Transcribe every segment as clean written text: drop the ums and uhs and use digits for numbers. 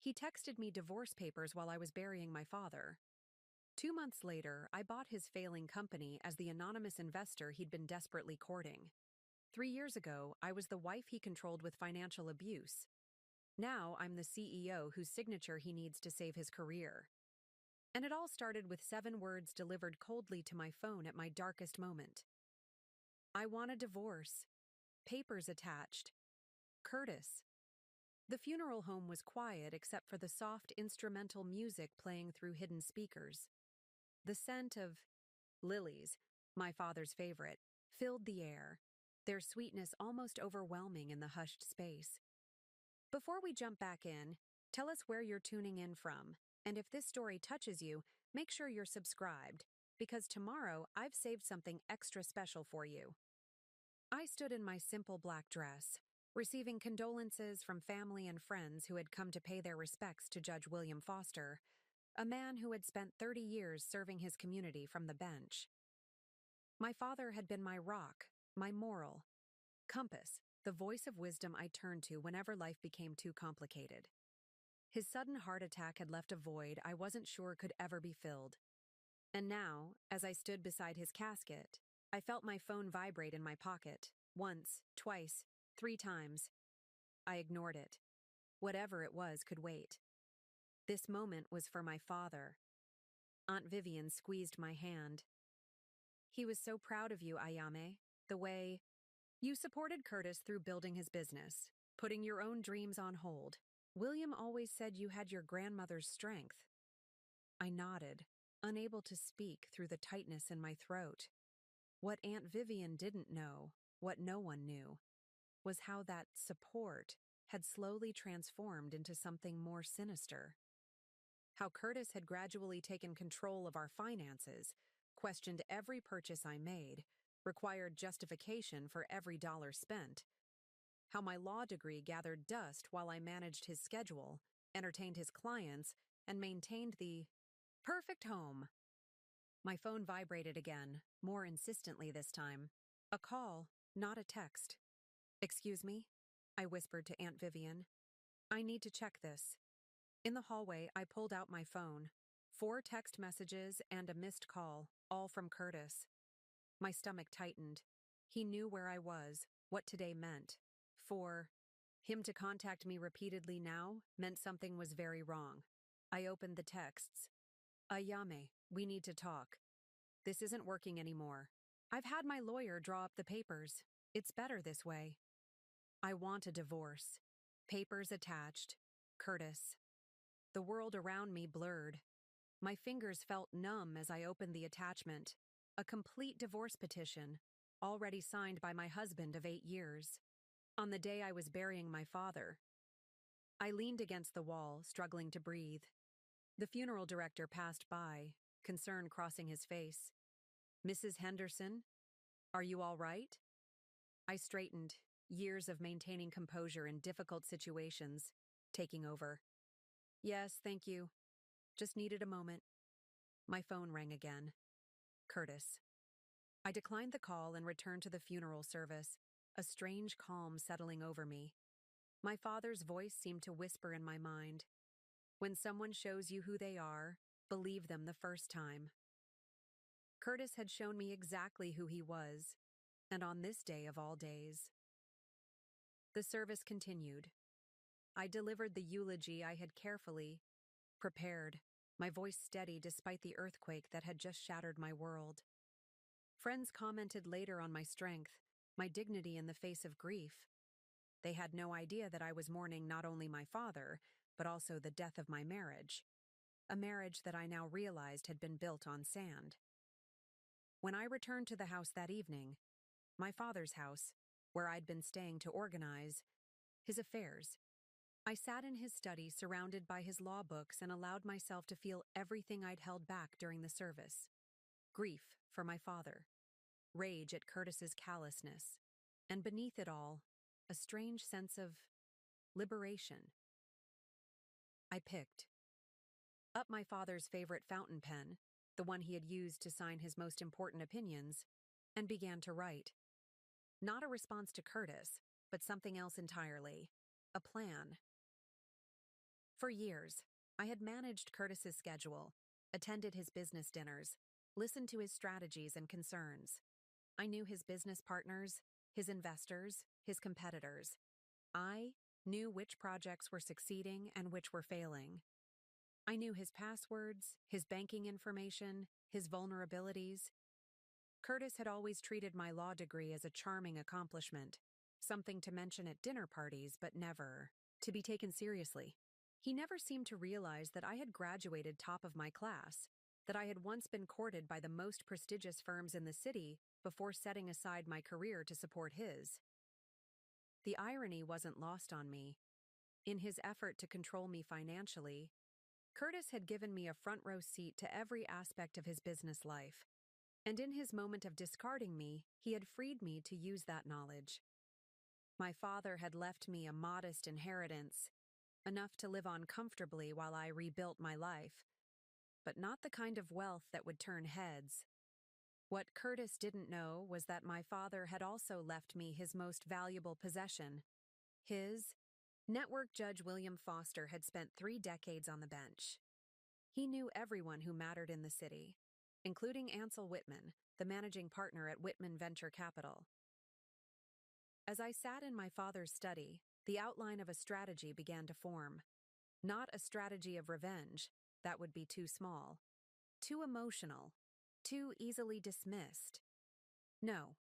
He texted me divorce papers while I was burying my father. 2 months later, I bought his failing company as the anonymous investor he'd been desperately courting. 3 years ago, I was the wife he controlled with financial abuse. Now I'm the CEO whose signature he needs to save his career. And it all started with 7 words delivered coldly to my phone at my darkest moment. I want a divorce. Papers attached. Curtis. The funeral home was quiet except for the soft instrumental music playing through hidden speakers. The scent of lilies, my father's favorite, filled the air, their sweetness almost overwhelming in the hushed space. Before we jump back in, tell us where you're tuning in from, and if this story touches you, make sure you're subscribed, because tomorrow I've saved something extra special for you. I stood in my simple black dress, receiving condolences from family and friends who had come to pay their respects to Judge William Foster, a man who had spent 30 years serving his community from the bench. My father had been my rock, my moral compass, the voice of wisdom I turned to whenever life became too complicated. His sudden heart attack had left a void I wasn't sure could ever be filled. And now, as I stood beside his casket, I felt my phone vibrate in my pocket, once, twice, 3 times. I ignored it. Whatever it was could wait. This moment was for my father. Aunt Vivian squeezed my hand. He was so proud of you, Ayame, the way you supported Curtis through building his business, putting your own dreams on hold. William always said you had your grandmother's strength. I nodded, unable to speak through the tightness in my throat. What Aunt Vivian didn't know, what no one knew, was how that support had slowly transformed into something more sinister. How Curtis had gradually taken control of our finances, questioned every purchase I made, required justification for every dollar spent. How my law degree gathered dust while I managed his schedule, entertained his clients, and maintained the perfect home. My phone vibrated again, more insistently this time. A call, not a text. "Excuse me?" I whispered to Aunt Vivian. "I need to check this." In the hallway, I pulled out my phone. 4 text messages and a missed call, all from Curtis. My stomach tightened. He knew where I was, what today meant. For him to contact me repeatedly now meant something was very wrong. I opened the texts. "Ayame, we need to talk. This isn't working anymore. I've had my lawyer draw up the papers. It's better this way. I want a divorce. Papers attached. Curtis." The world around me blurred. My fingers felt numb as I opened the attachment. A complete divorce petition, already signed by my husband of 8 years. On the day I was burying my father. I leaned against the wall, struggling to breathe. The funeral director passed by, concern crossing his face. "Mrs. Henderson, are you all right?" I straightened, years of maintaining composure in difficult situations, taking over. "Yes, thank you. Just needed a moment." My phone rang again. Curtis. I declined the call and returned to the funeral service, a strange calm settling over me. My father's voice seemed to whisper in my mind. When someone shows you who they are, believe them the first time. Curtis had shown me exactly who he was, and on this day of all days. The service continued. I delivered the eulogy I had carefully prepared, my voice steady despite the earthquake that had just shattered my world. Friends commented later on my strength, my dignity in the face of grief. They had no idea that I was mourning not only my father, but also the death of my marriage, a marriage that I now realized had been built on sand. When I returned to the house that evening, my father's house, where I'd been staying to organize his affairs, I sat in his study surrounded by his law books and allowed myself to feel everything I'd held back during the service. Grief for my father, rage at Curtis's callousness, and beneath it all, a strange sense of liberation. I picked up my father's favorite fountain pen, the one he had used to sign his most important opinions, and began to write. Not a response to Curtis, but something else entirely. A plan. For years, I had managed Curtis's schedule, attended his business dinners, listened to his strategies and concerns. I knew his business partners, his investors, his competitors. I knew which projects were succeeding and which were failing. I knew his passwords, his banking information, his vulnerabilities. Curtis had always treated my law degree as a charming accomplishment, something to mention at dinner parties, but never to be taken seriously. He never seemed to realize that I had graduated top of my class, that I had once been courted by the most prestigious firms in the city before setting aside my career to support his. The irony wasn't lost on me. In his effort to control me financially, Curtis had given me a front row seat to every aspect of his business life. And in his moment of discarding me, he had freed me to use that knowledge. My father had left me a modest inheritance, enough to live on comfortably while I rebuilt my life, but not the kind of wealth that would turn heads. What Curtis didn't know was that my father had also left me his most valuable possession. His network judge William Foster had spent 3 decades on the bench. He knew everyone who mattered in the city, including Ansel Whitman, the managing partner at Whitman Venture Capital. As I sat in my father's study, the outline of a strategy began to form. Not a strategy of revenge, that would be too small, too emotional, too easily dismissed. No,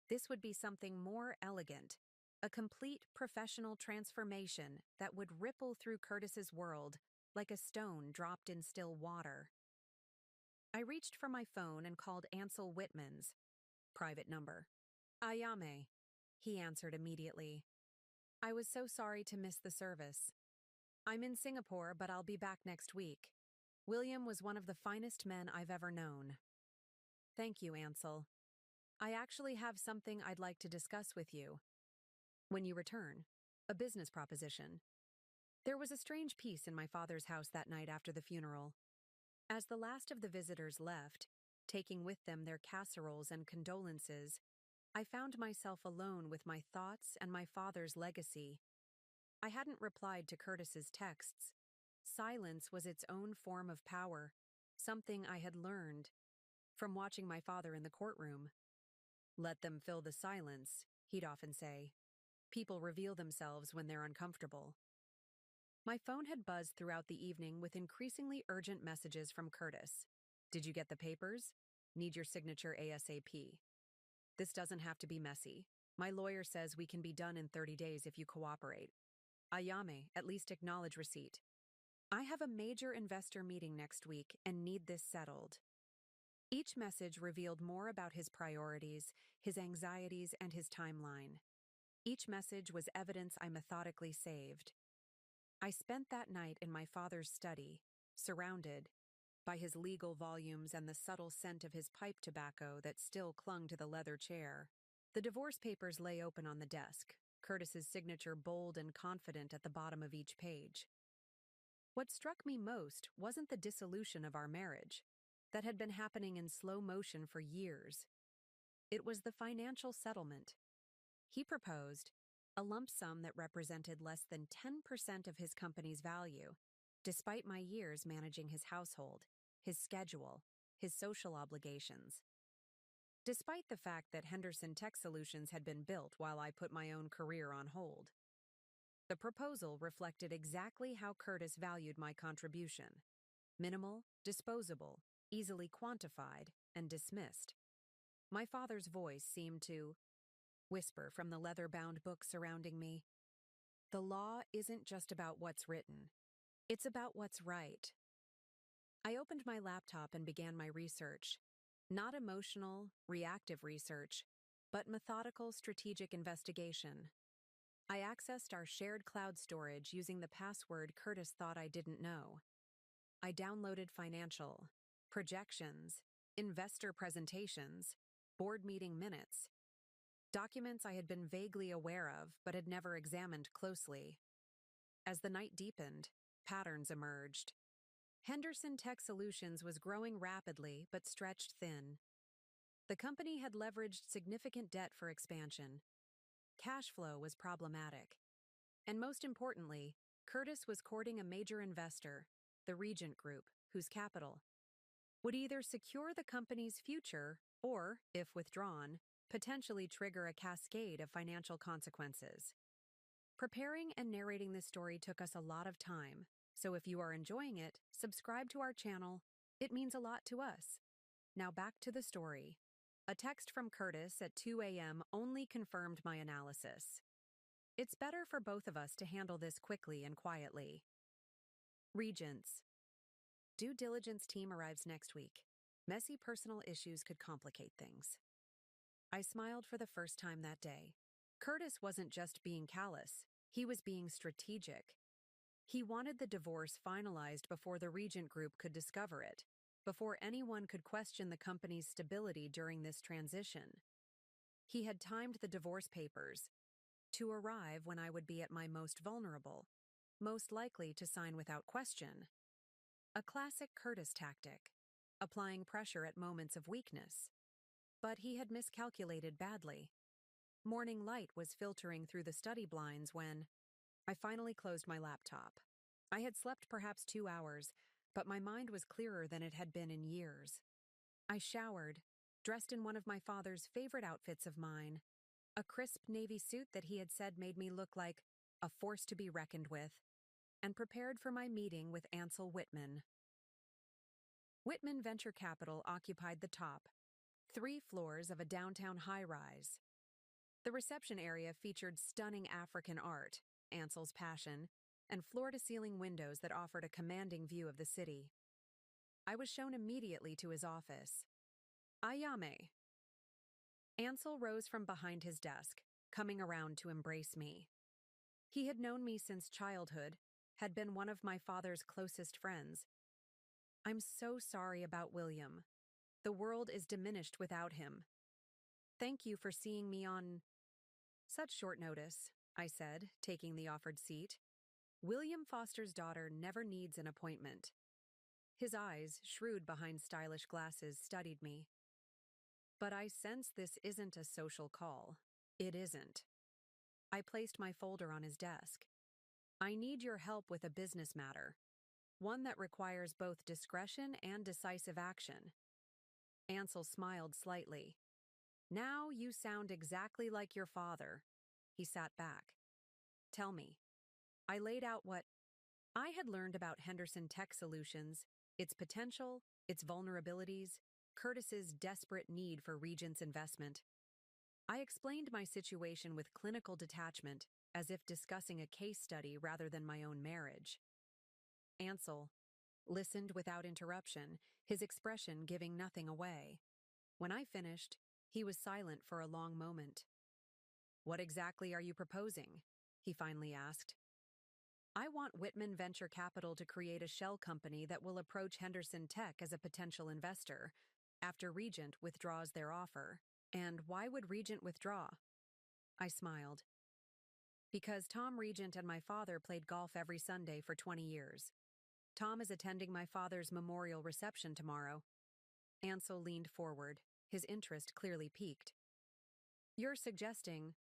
this would be something more elegant, a complete professional transformation that would ripple through Curtis's world like a stone dropped in still water. I reached for my phone and called Ansel Whitman's private number. Ayame, he answered immediately. I was so sorry to miss the service. I'm in Singapore, but I'll be back next week. William was one of the finest men I've ever known. Thank you, Ansel. I actually have something I'd like to discuss with you. When you return, a business proposition. There was a strange peace in my father's house that night after the funeral. As the last of the visitors left, taking with them their casseroles and condolences, I found myself alone with my thoughts and my father's legacy. I hadn't replied to Curtis's texts. Silence was its own form of power, something I had learned from watching my father in the courtroom. Let them fill the silence, he'd often say. People reveal themselves when they're uncomfortable. My phone had buzzed throughout the evening with increasingly urgent messages from Curtis. Did you get the papers? Need your signature ASAP. This doesn't have to be messy. My lawyer says we can be done in 30 days if you cooperate. Ayame, at least acknowledge receipt. I have a major investor meeting next week and need this settled. Each message revealed more about his priorities, his anxieties, and his timeline. Each message was evidence I methodically saved. I spent that night in my father's study, surrounded by his legal volumes and the subtle scent of his pipe tobacco that still clung to the leather chair. The divorce papers lay open on the desk, Curtis's signature bold and confident at the bottom of each page. What struck me most wasn't the dissolution of our marriage, that had been happening in slow motion for years. It was the financial settlement. He proposed a lump sum that represented less than 10% of his company's value, despite my years managing his household, his schedule, his social obligations. Despite the fact that Henderson Tech Solutions had been built while I put my own career on hold. The proposal reflected exactly how Curtis valued my contribution. Minimal, disposable, easily quantified, and dismissed. My father's voice seemed to whisper from the leather-bound book surrounding me. The law isn't just about what's written. It's about what's right. I opened my laptop and began my research. Not emotional, reactive research, but methodical, strategic investigation. I accessed our shared cloud storage using the password Curtis thought I didn't know. I downloaded financial, projections, investor presentations, board meeting minutes, documents I had been vaguely aware of but had never examined closely. As the night deepened, patterns emerged. Henderson Tech Solutions was growing rapidly but stretched thin. The company had leveraged significant debt for expansion. Cash flow was problematic. And most importantly, Curtis was courting a major investor, the Regent Group, whose capital would either secure the company's future or, if withdrawn, potentially trigger a cascade of financial consequences. Preparing and narrating this story took us a lot of time, so if you are enjoying it, subscribe to our channel. It means a lot to us. Now back to the story. A text from Curtis at 2 a.m. only confirmed my analysis. It's better for both of us to handle this quickly and quietly. Regents. Due diligence team arrives next week. Messy personal issues could complicate things. I smiled for the first time that day. Curtis wasn't just being callous, he was being strategic. He wanted the divorce finalized before the Regent Group could discover it, before anyone could question the company's stability during this transition. He had timed the divorce papers to arrive when I would be at my most vulnerable, most likely to sign without question. A classic Curtis tactic, applying pressure at moments of weakness. But he had miscalculated badly. Morning light was filtering through the study blinds when I finally closed my laptop. I had slept perhaps 2 hours, but my mind was clearer than it had been in years. I showered, dressed in one of my father's favorite outfits of mine, a crisp navy suit that he had said made me look like a force to be reckoned with, and prepared for my meeting with Ansel Whitman. Whitman Venture Capital occupied the top 3 floors of a downtown high-rise. The reception area featured stunning African art, Ansel's passion, and floor-to-ceiling windows that offered a commanding view of the city. I was shown immediately to his office. Ayame. Ansel rose from behind his desk, coming around to embrace me. He had known me since childhood, had been one of my father's closest friends. I'm so sorry about William. The world is diminished without him. Thank you for seeing me on such short notice, I said, taking the offered seat. William Foster's daughter never needs an appointment. His eyes, shrewd behind stylish glasses, studied me. But I sense this isn't a social call. It isn't. I placed my folder on his desk. I need your help with a business matter, one that requires both discretion and decisive action. Ansel smiled slightly. Now you sound exactly like your father. He sat back. Tell me. I laid out what I had learned about Henderson Tech Solutions, its potential, its vulnerabilities, Curtis's desperate need for Regent's investment. I explained my situation with clinical detachment, as if discussing a case study rather than my own marriage. Ansel listened without interruption, his expression giving nothing away. When I finished, he was silent for a long moment. What exactly are you proposing? He finally asked. I want Whitman Venture Capital to create a shell company that will approach Henderson Tech as a potential investor after Regent withdraws their offer. And why would Regent withdraw? I smiled. Because Tom Regent and my father played golf every Sunday for 20 years. Tom is attending my father's memorial reception tomorrow. Ansel leaned forward, his interest clearly piqued. You're suggesting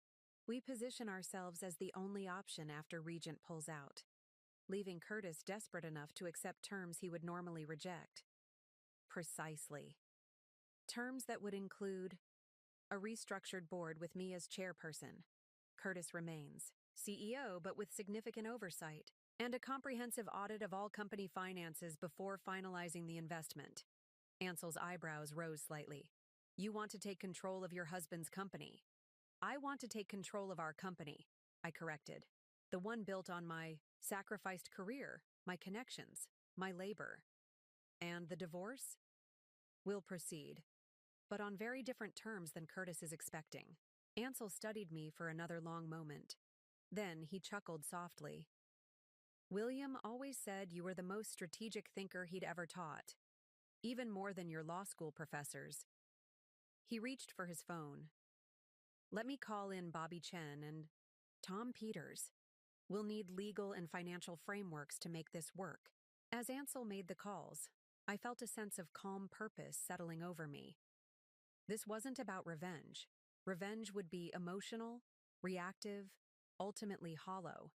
we position ourselves as the only option after Regent pulls out, leaving Curtis desperate enough to accept terms he would normally reject. Precisely. Terms that would include a restructured board with me as chairperson. Curtis remains CEO but with significant oversight, and a comprehensive audit of all company finances before finalizing the investment. Ansel's eyebrows rose slightly. You want to take control of your husband's company. I want to take control of our company, I corrected. The one built on my sacrificed career, my connections, my labor. And the divorce? We'll proceed, but on very different terms than Curtis is expecting. Ansel studied me for another long moment. Then he chuckled softly. William always said you were the most strategic thinker he'd ever taught, even more than your law school professors. He reached for his phone. Let me call in Bobby Chen and Tom Peters. We'll need legal and financial frameworks to make this work. As Ansel made the calls, I felt a sense of calm purpose settling over me. This wasn't about revenge. Revenge would be emotional, reactive, ultimately hollow.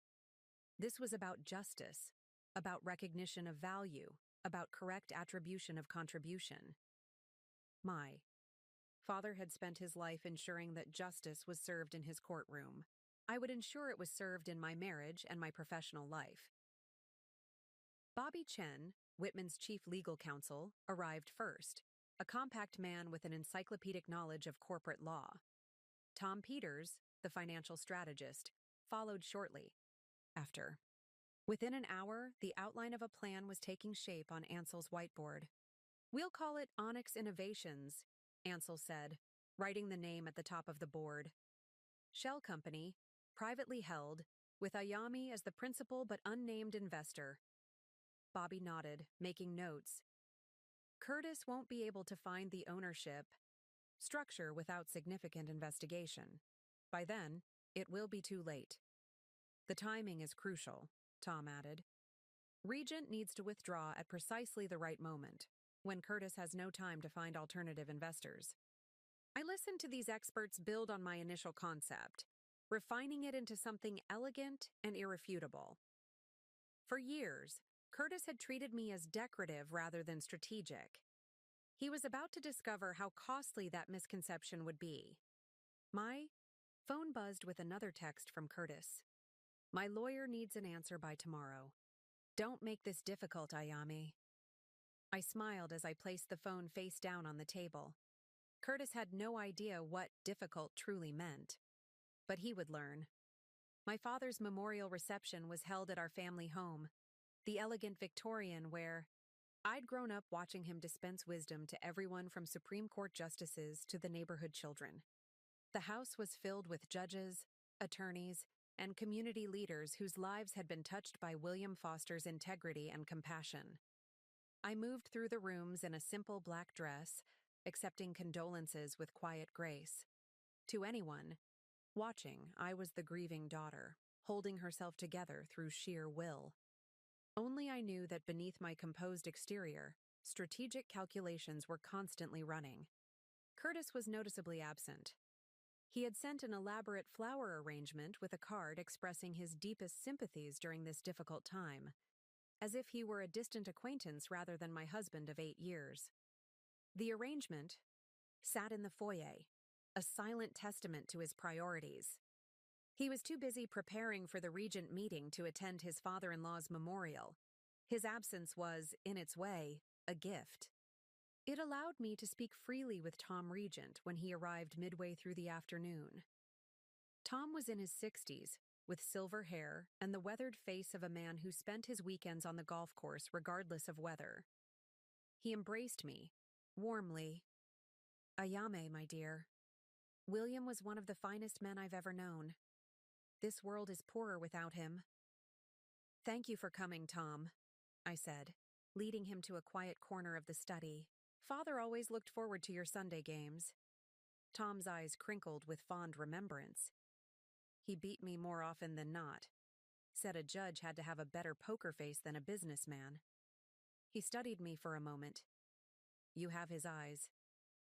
This was about justice, about recognition of value, about correct attribution of contribution. My father had spent his life ensuring that justice was served in his courtroom. I would ensure it was served in my marriage and my professional life. Bobby Chen, Whitman's chief legal counsel, arrived first, a compact man with an encyclopedic knowledge of corporate law. Tom Peters, the financial strategist, followed shortly after. Within an hour, the outline of a plan was taking shape on Ansel's whiteboard. "We'll call it Onyx Innovations," Ansel said, writing the name at the top of the board. "Shell Company, privately held, with Ayami as the principal but unnamed investor." Bobby nodded, making notes. "Curtis won't be able to find the ownership structure without significant investigation. By then, it will be too late." "The timing is crucial," Tom added. "Regent needs to withdraw at precisely the right moment, when Curtis has no time to find alternative investors." I listened to these experts build on my initial concept, refining it into something elegant and irrefutable. For years, Curtis had treated me as decorative rather than strategic. He was about to discover how costly that misconception would be. My phone buzzed with another text from Curtis. "My lawyer needs an answer by tomorrow. Don't make this difficult, Ayami." I smiled as I placed the phone face down on the table. Curtis had no idea what difficult truly meant. But he would learn. My father's memorial reception was held at our family home, the elegant Victorian where I'd grown up watching him dispense wisdom to everyone from Supreme Court justices to the neighborhood children. The house was filled with judges, attorneys, and community leaders whose lives had been touched by William Foster's integrity and compassion. I moved through the rooms in a simple black dress, accepting condolences with quiet grace. To anyone watching, I was the grieving daughter, holding herself together through sheer will. Only I knew that beneath my composed exterior, strategic calculations were constantly running. Curtis was noticeably absent. He had sent an elaborate flower arrangement with a card expressing his deepest sympathies during this difficult time, as if he were a distant acquaintance rather than my husband of 8 years. The arrangement sat in the foyer, a silent testament to his priorities. He was too busy preparing for the Regent meeting to attend his father-in-law's memorial. His absence was, in its way, a gift. It allowed me to speak freely with Tom Regent when he arrived midway through the afternoon. Tom was in his 60s, with silver hair and the weathered face of a man who spent his weekends on the golf course regardless of weather. He embraced me, warmly. "Ayame, my dear. William was one of the finest men I've ever known. This world is poorer without him." "Thank you for coming, Tom," I said, leading him to a quiet corner of the study. "Father always looked forward to your Sunday games." Tom's eyes crinkled with fond remembrance. "He beat me more often than not. Said a judge had to have a better poker face than a businessman." He studied me for a moment. "You have his eyes.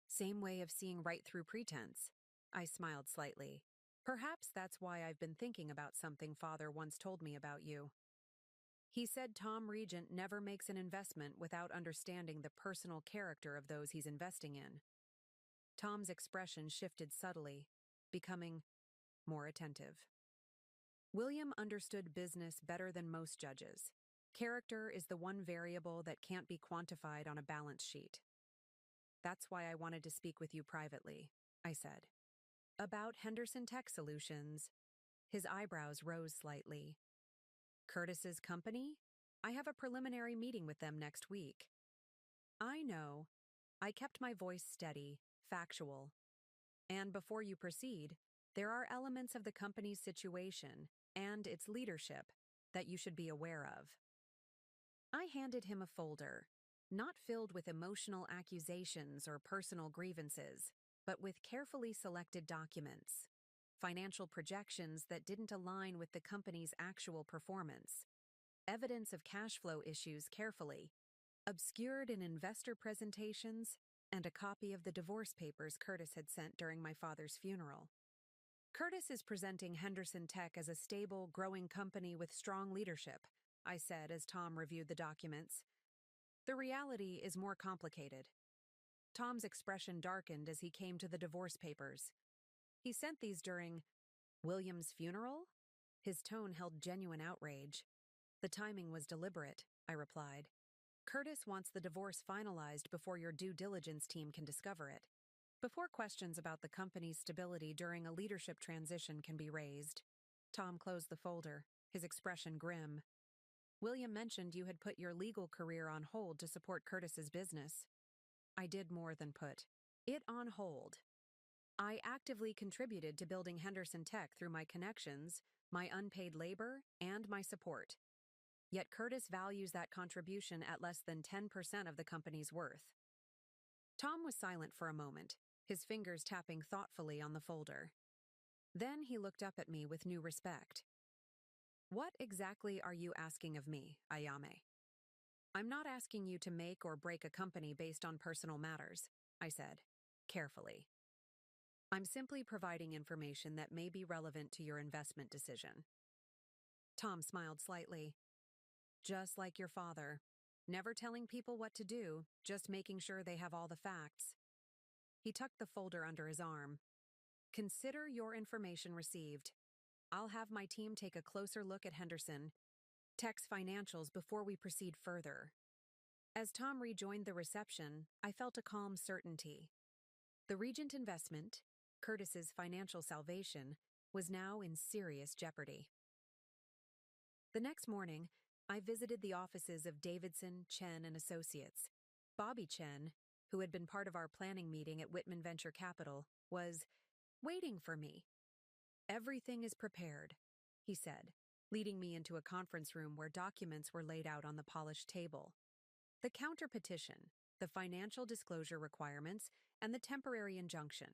Same way of seeing right through pretense." I smiled slightly. "Perhaps that's why I've been thinking about something Father once told me about you. He said Tom Regent never makes an investment without understanding the personal character of those he's investing in." Tom's expression shifted subtly, becoming more attentive. "William understood business better than most judges. Character is the one variable that can't be quantified on a balance sheet. That's why I wanted to speak with you privately," I said. "About Henderson Tech Solutions." His eyebrows rose slightly. "Curtis's company? I have a preliminary meeting with them next week." "I know." I kept my voice steady, factual. "And before you proceed, there are elements of the company's situation and its leadership that you should be aware of." I handed him a folder, not filled with emotional accusations or personal grievances, but with carefully selected documents, financial projections that didn't align with the company's actual performance, evidence of cash flow issues carefully obscured in investor presentations, and a copy of the divorce papers Curtis had sent during my father's funeral. Curtis is presenting Henderson Tech as a stable, growing company with strong leadership, I said as Tom reviewed the documents. The reality is more complicated. Tom's expression darkened as he came to the divorce papers. He sent these during William's funeral? His tone held genuine outrage. The timing was deliberate, I replied. Curtis wants the divorce finalized before your due diligence team can discover it. Before questions about the company's stability during a leadership transition can be raised. Tom closed the folder, his expression grim. William mentioned you had put your legal career on hold to support Curtis's business. I did more than put it on hold. I actively contributed to building Henderson Tech through my connections, my unpaid labor, and my support. Yet Curtis values that contribution at less than 10% of the company's worth. Tom was silent for a moment, his fingers tapping thoughtfully on the folder. Then he looked up at me with new respect. What exactly are you asking of me, Ayame? I'm not asking you to make or break a company based on personal matters, I said, carefully. I'm simply providing information that may be relevant to your investment decision. Tom smiled slightly. Just like your father, never telling people what to do, just making sure they have all the facts. He tucked the folder under his arm. Consider your information received. I'll have my team take a closer look at Henderson Tech's financials before we proceed further. As Tom rejoined the reception, I felt a calm certainty. The Regent investment, Curtis's financial salvation, was now in serious jeopardy. The next morning, I visited the offices of Davidson, Chen and Associates. Bobby Chen, who had been part of our planning meeting at Whitman Venture Capital, was waiting for me. Everything is prepared, he said, leading me into a conference room where documents were laid out on the polished table. The counter petition, the financial disclosure requirements, and the temporary injunction.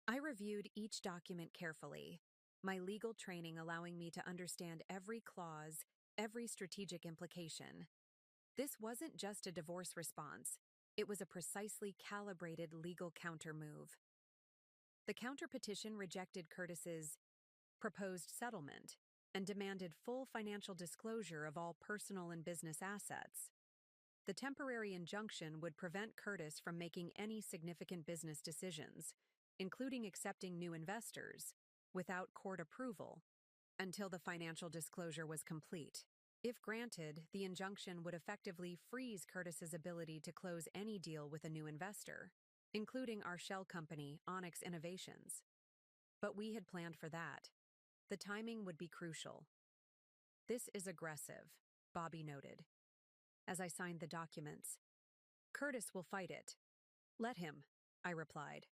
I reviewed each document carefully, my legal training allowing me to understand every clause, every strategic implication. This wasn't just a divorce response. It was a precisely calibrated legal counter-move. The counter-petition rejected Curtis's proposed settlement and demanded full financial disclosure of all personal and business assets. The temporary injunction would prevent Curtis from making any significant business decisions, including accepting new investors, without court approval, until the financial disclosure was complete. If granted, the injunction would effectively freeze Curtis's ability to close any deal with a new investor, including our shell company, Onyx Innovations. But we had planned for that. The timing would be crucial. This is aggressive, Bobby noted, as I signed the documents. Curtis will fight it. Let him, I replied.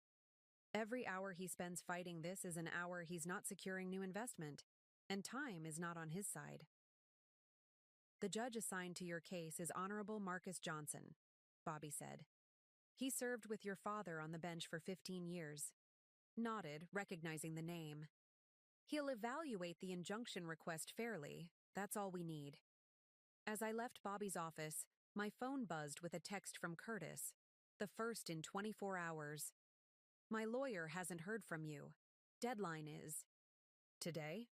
Every hour he spends fighting this is an hour he's not securing new investment, and time is not on his side. The judge assigned to your case is Honorable Marcus Johnson, Bobby said. He served with your father on the bench for 15 years. Nodded, recognizing the name. He'll evaluate the injunction request fairly. That's all we need. As I left Bobby's office, my phone buzzed with a text from Curtis, the first in 24 hours. My lawyer hasn't heard from you. Deadline is today?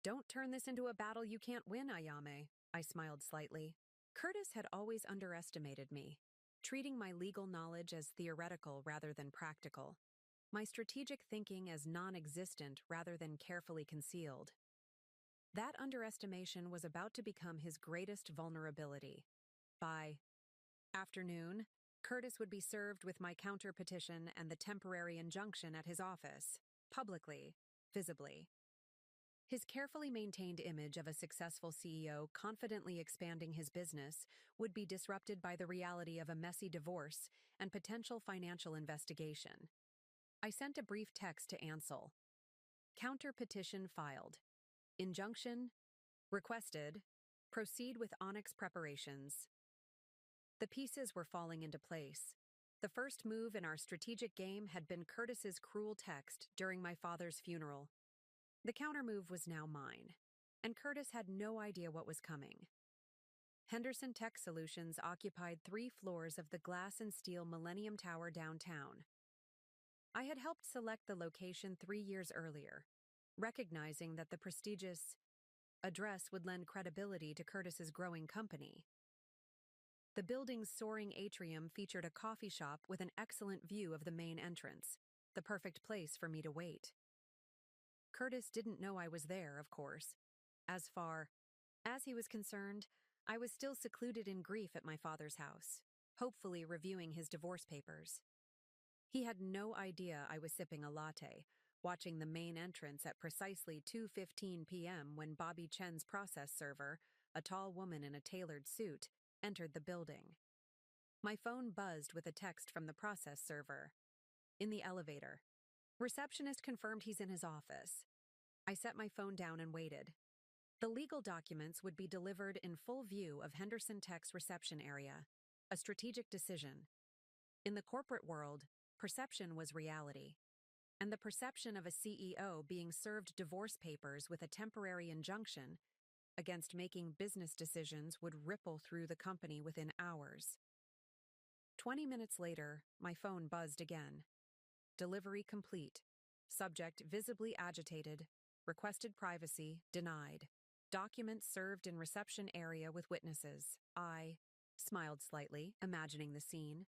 Don't turn this into a battle you can't win, Ayame, I smiled slightly. Curtis had always underestimated me, treating my legal knowledge as theoretical rather than practical, my strategic thinking as non-existent rather than carefully concealed. That underestimation was about to become his greatest vulnerability. By afternoon, Curtis would be served with my counter petition and the temporary injunction at his office, publicly, visibly. His carefully maintained image of a successful CEO confidently expanding his business would be disrupted by the reality of a messy divorce and potential financial investigation. I sent a brief text to Ansel. Counter petition filed. Injunction requested. Proceed with Onyx preparations. The pieces were falling into place. The first move in our strategic game had been Curtis's cruel text during my father's funeral. The countermove was now mine, and Curtis had no idea what was coming. Henderson Tech Solutions occupied 3 floors of the glass and steel Millennium Tower downtown. I had helped select the location 3 years earlier, recognizing that the prestigious address would lend credibility to Curtis's growing company. The building's soaring atrium featured a coffee shop with an excellent view of the main entrance, the perfect place for me to wait. Curtis didn't know I was there, of course. As far as he was concerned, I was still secluded in grief at my father's house, hopefully reviewing his divorce papers. He had no idea I was sipping a latte, watching the main entrance at precisely 2:15 p.m. when Bobby Chen's process server, a tall woman in a tailored suit, entered the building. My phone buzzed with a text from the process server. In the elevator. Receptionist confirmed he's in his office. I set my phone down and waited. The legal documents would be delivered in full view of Henderson Tech's reception area, a strategic decision. In the corporate world, perception was reality. And the perception of a CEO being served divorce papers with a temporary injunction against making business decisions would ripple through the company within hours. 20 minutes later, my phone buzzed again. Delivery complete. Subject visibly agitated. Requested privacy denied. Documents served in reception area with witnesses. I smiled slightly, imagining the scene.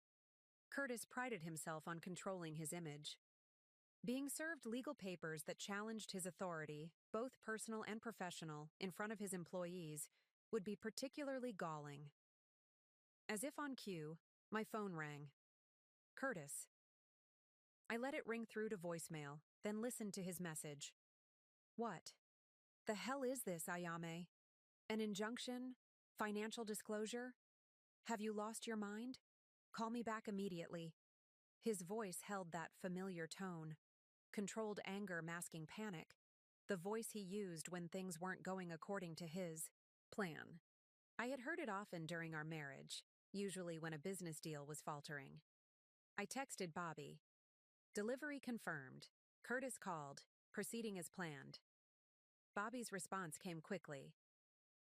Curtis prided himself on controlling his image. Being served legal papers that challenged his authority, both personal and professional, in front of his employees, would be particularly galling. As if on cue, my phone rang. Curtis. I let it ring through to voicemail, then listened to his message. What the hell is this, Ayame? An injunction? Financial disclosure? Have you lost your mind? Call me back immediately. His voice held that familiar tone. Controlled anger masking panic. The voice he used when things weren't going according to his plan. I had heard it often during our marriage, usually when a business deal was faltering. I texted Bobby. Delivery confirmed. Curtis called, proceeding as planned. Bobby's response came quickly.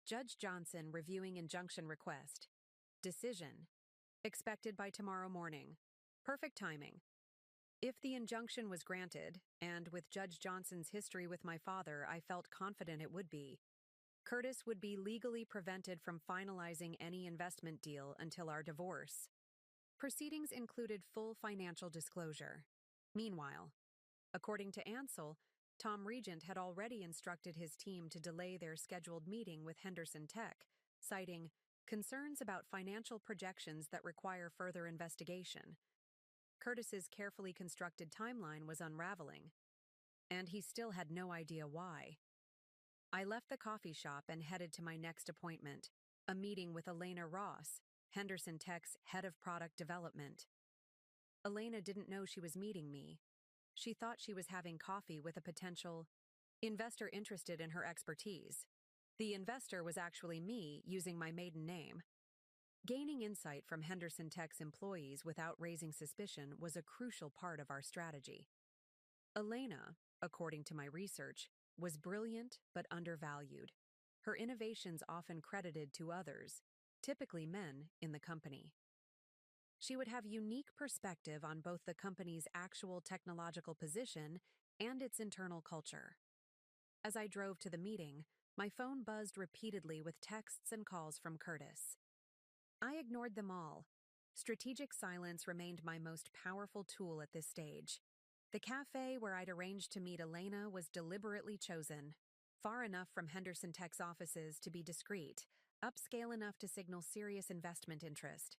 Judge Johnson reviewing injunction request. Decision. Expected by tomorrow morning. Perfect timing. If the injunction was granted, and with Judge Johnson's history with my father, I felt confident it would be, Curtis would be legally prevented from finalizing any investment deal until our divorce. Proceedings included full financial disclosure. Meanwhile, according to Ansel, Tom Regent had already instructed his team to delay their scheduled meeting with Henderson Tech, citing concerns about financial projections that require further investigation. Curtis's carefully constructed timeline was unraveling, and he still had no idea why. I left the coffee shop and headed to my next appointment, a meeting with Elena Ross, Henderson Tech's head of product development. Elena didn't know she was meeting me. She thought she was having coffee with a potential investor interested in her expertise. The investor was actually me, using my maiden name. Gaining insight from Henderson Tech's employees without raising suspicion was a crucial part of our strategy. Elena, according to my research, was brilliant but undervalued. Her innovations often credited to others, typically men, in the company. She would have unique perspective on both the company's actual technological position and its internal culture. As I drove to the meeting, my phone buzzed repeatedly with texts and calls from Curtis. I ignored them all. Strategic silence remained my most powerful tool at this stage. The cafe where I'd arranged to meet Elena was deliberately chosen, far enough from Henderson Tech's offices to be discreet, upscale enough to signal serious investment interest.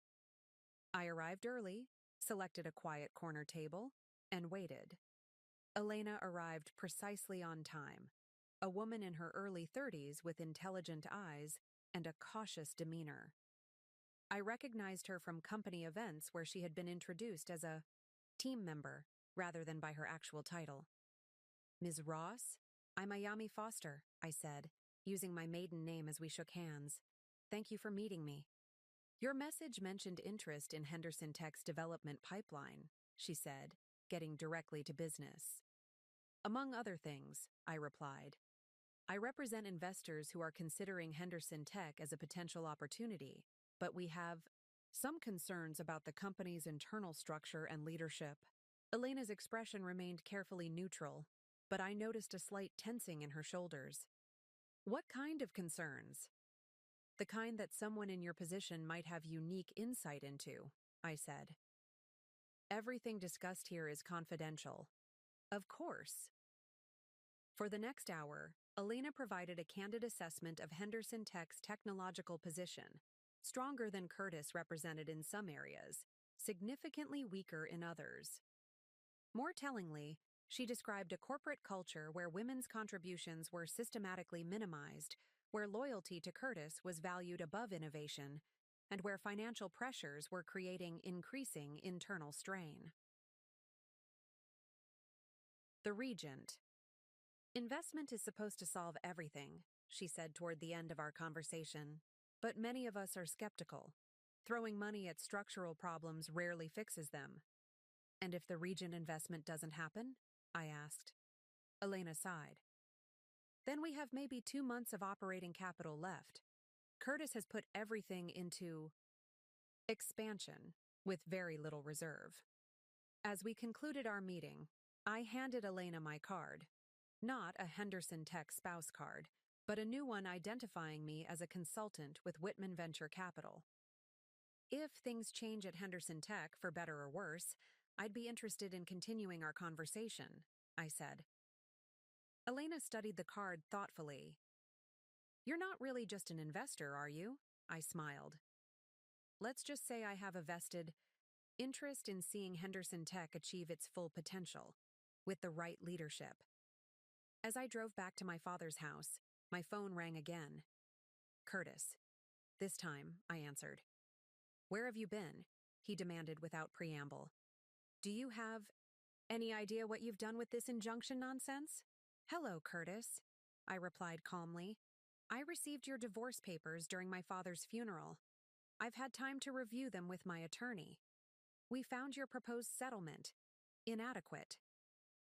I arrived early, selected a quiet corner table, and waited. Elena arrived precisely on time, a woman in her early 30s with intelligent eyes and a cautious demeanor. I recognized her from company events where she had been introduced as a team member rather than by her actual title. Ms. Ross? I'm Ayame Foster, I said, using my maiden name as we shook hands. Thank you for meeting me. Your message mentioned interest in Henderson Tech's development pipeline, she said, getting directly to business. Among other things, I replied. I represent investors who are considering Henderson Tech as a potential opportunity, but we have some concerns about the company's internal structure and leadership. Elena's expression remained carefully neutral, but I noticed a slight tensing in her shoulders. What kind of concerns? The kind that someone in your position might have unique insight into, I said. Everything discussed here is confidential. Of course. For the next hour, Elena provided a candid assessment of Henderson Tech's technological position, stronger than Curtis represented in some areas, significantly weaker in others. More tellingly, she described a corporate culture where women's contributions were systematically minimized, where loyalty to Curtis was valued above innovation, and where financial pressures were creating increasing internal strain. The Regent. Investment is supposed to solve everything, she said toward the end of our conversation, but many of us are skeptical. Throwing money at structural problems rarely fixes them. And if the Regent investment doesn't happen? I asked. Elena sighed. Then we have maybe 2 months of operating capital left. Curtis has put everything into expansion, with very little reserve. As we concluded our meeting, I handed Elena my card. Not a Henderson Tech spouse card, but a new one identifying me as a consultant with Whitman Venture Capital. If things change at Henderson Tech, for better or worse, I'd be interested in continuing our conversation, I said. Elena studied the card thoughtfully. You're not really just an investor, are you? I smiled. Let's just say I have a vested interest in seeing Henderson Tech achieve its full potential, with the right leadership. As I drove back to my father's house, my phone rang again. Curtis. This time, I answered. Where have you been? He demanded without preamble. Do you have any idea what you've done with this injunction nonsense? Hello, Curtis, I replied calmly. I received your divorce papers during my father's funeral. I've had time to review them with my attorney. We found your proposed settlement inadequate.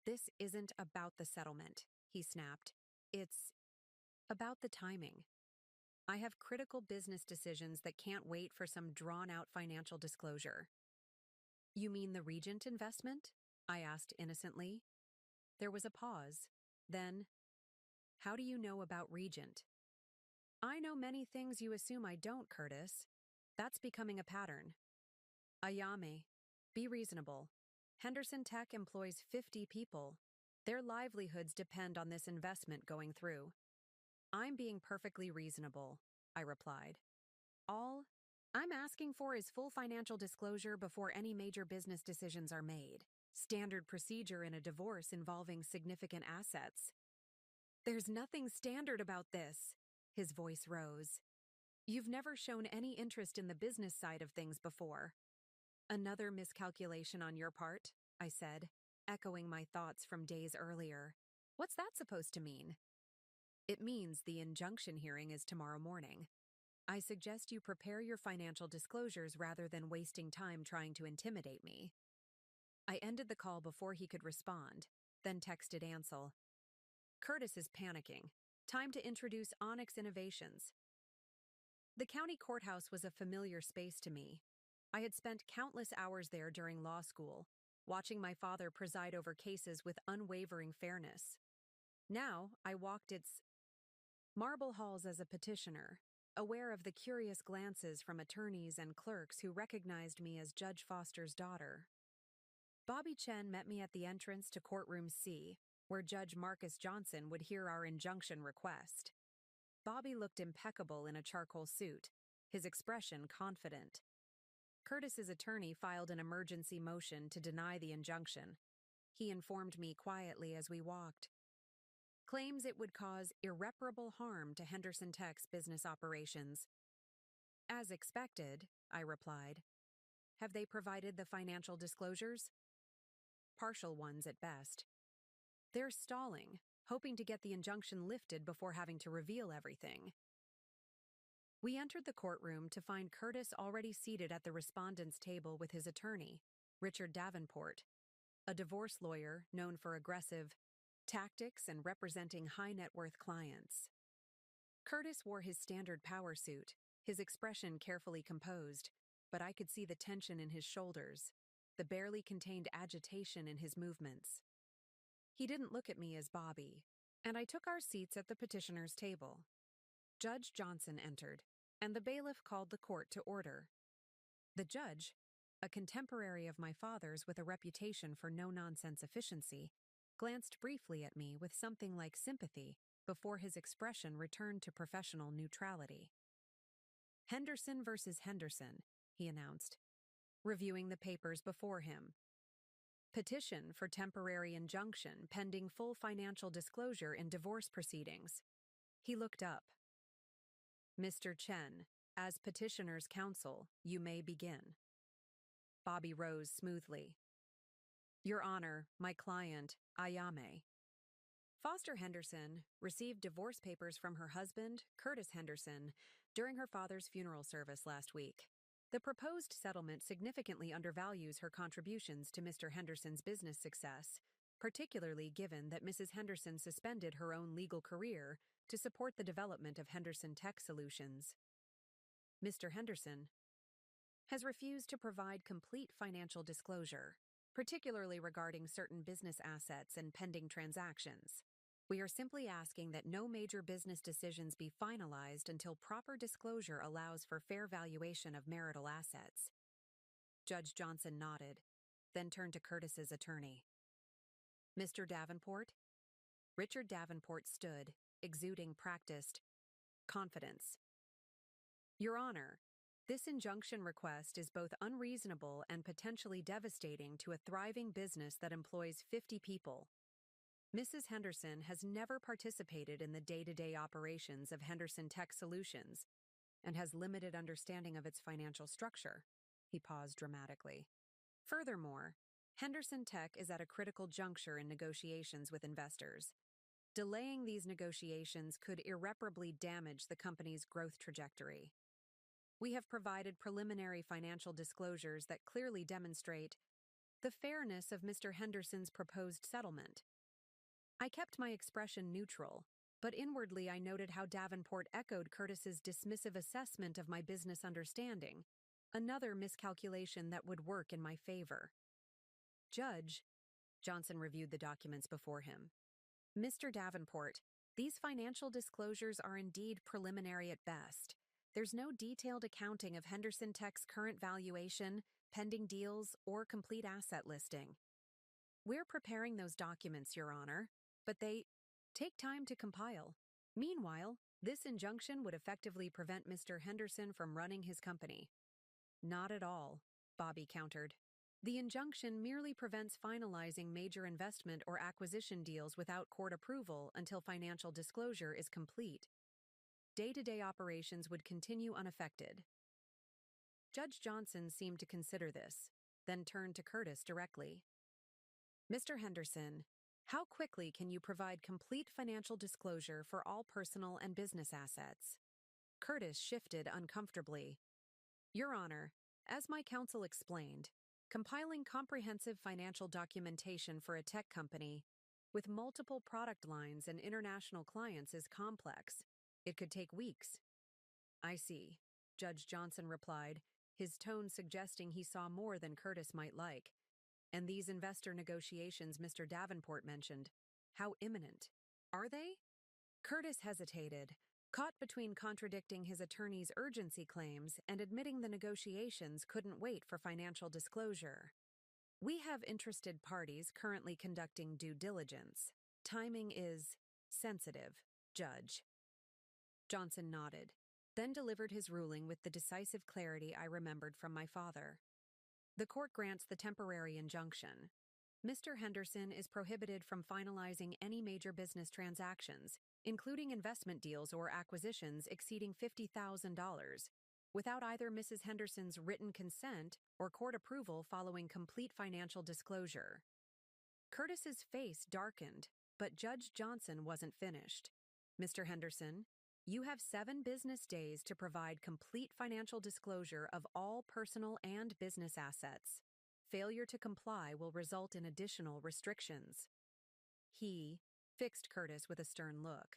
This isn't about the settlement, he snapped. It's about the timing. I have critical business decisions that can't wait for some drawn-out financial disclosure. You mean the Regent investment? I asked innocently. There was a pause. Then, how do you know about Regent? I know many things you assume I don't, Curtis. That's becoming a pattern. Ayame, be reasonable. Henderson Tech employs 50 people. Their livelihoods depend on this investment going through. I'm being perfectly reasonable, I replied. All I'm asking for is full financial disclosure before any major business decisions are made. Standard procedure in a divorce involving significant assets. There's nothing standard about this, his voice rose. You've never shown any interest in the business side of things before. Another miscalculation on your part, I said, echoing my thoughts from days earlier. What's that supposed to mean? It means the injunction hearing is tomorrow morning. I suggest you prepare your financial disclosures rather than wasting time trying to intimidate me. I ended the call before he could respond, then texted Ansel. Curtis is panicking. Time to introduce Onyx Innovations. The county courthouse was a familiar space to me. I had spent countless hours there during law school, watching my father preside over cases with unwavering fairness. Now, I walked its marble halls as a petitioner, aware of the curious glances from attorneys and clerks who recognized me as Judge Foster's daughter. Bobby Chen met me at the entrance to Courtroom C, where Judge Marcus Johnson would hear our injunction request. Bobby looked impeccable in a charcoal suit, his expression confident. Curtis's attorney filed an emergency motion to deny the injunction. He informed me quietly as we walked. Claims it would cause irreparable harm to Henderson Tech's business operations. As expected, I replied. Have they provided the financial disclosures? Partial ones at best. They're stalling, hoping to get the injunction lifted before having to reveal everything. We entered the courtroom to find Curtis already seated at the respondent's table with his attorney, Richard Davenport, a divorce lawyer known for aggressive tactics and representing high-net-worth clients. Curtis wore his standard power suit, his expression carefully composed, but I could see the tension in his shoulders. the barely contained agitation in his movements. He didn't look at me as Bobby, and I took our seats at the petitioner's table. Judge Johnson entered, and the bailiff called the court to order. The judge, a contemporary of my father's with a reputation for no-nonsense efficiency, glanced briefly at me with something like sympathy before his expression returned to professional neutrality. "Henderson versus Henderson," he announced, reviewing the papers before him. "Petition for temporary injunction pending full financial disclosure in divorce proceedings." He looked up. "Mr. Chen, as petitioner's counsel, you may begin." Bobby rose smoothly. "Your Honor, my client, Ayame Foster Henderson, received divorce papers from her husband, Curtis Henderson, during her father's funeral service last week. The proposed settlement significantly undervalues her contributions to Mr. Henderson's business success, particularly given that Mrs. Henderson suspended her own legal career to support the development of Henderson Tech Solutions. Mr. Henderson has refused to provide complete financial disclosure, particularly regarding certain business assets and pending transactions. We are simply asking that no major business decisions be finalized until proper disclosure allows for fair valuation of marital assets." Judge Johnson nodded, then turned to Curtis's attorney. "Mr. Davenport?" Richard Davenport stood, exuding practiced confidence. "Your Honor, this injunction request is both unreasonable and potentially devastating to a thriving business that employs 50 people. Mrs. Henderson has never participated in the day-to-day operations of Henderson Tech Solutions and has limited understanding of its financial structure." He paused dramatically. "Furthermore, Henderson Tech is at a critical juncture in negotiations with investors. Delaying these negotiations could irreparably damage the company's growth trajectory. We have provided preliminary financial disclosures that clearly demonstrate the fairness of Mr. Henderson's proposed settlement." I kept my expression neutral, but inwardly I noted how Davenport echoed Curtis's dismissive assessment of my business understanding, another miscalculation that would work in my favor. "Judge," Johnson reviewed the documents before him. "Mr. Davenport, these financial disclosures are indeed preliminary at best. There's no detailed accounting of Henderson Tech's current valuation, pending deals, or complete asset listing. We're preparing those documents, Your Honor, but they take time to compile. Meanwhile, this injunction would effectively prevent Mr. Henderson from running his company." "Not at all," Bobby countered. "The injunction merely prevents finalizing major investment or acquisition deals without court approval until financial disclosure is complete. Day-to-day operations would continue unaffected." Judge Johnson seemed to consider this, then turned to Curtis directly. "Mr. Henderson, how quickly can you provide complete financial disclosure for all personal and business assets?" Curtis shifted uncomfortably. "Your Honor, as my counsel explained, compiling comprehensive financial documentation for a tech company with multiple product lines and international clients is complex. It could take weeks." "I see," Judge Johnson replied, his tone suggesting he saw more than Curtis might like. "And these investor negotiations Mr. Davenport mentioned, how imminent are they?" Curtis hesitated, caught between contradicting his attorney's urgency claims and admitting the negotiations couldn't wait for financial disclosure. "We have interested parties currently conducting due diligence. Timing is sensitive, Judge." Johnson nodded, then delivered his ruling with the decisive clarity I remembered from my father. "The court grants the temporary injunction. Mr. Henderson is prohibited from finalizing any major business transactions, including investment deals or acquisitions exceeding $50,000, without either Mrs. Henderson's written consent or court approval following complete financial disclosure." Curtis's face darkened, but Judge Johnson wasn't finished. "Mr. Henderson, you have 7 business days to provide complete financial disclosure of all personal and business assets. Failure to comply will result in additional restrictions." He fixed Curtis with a stern look.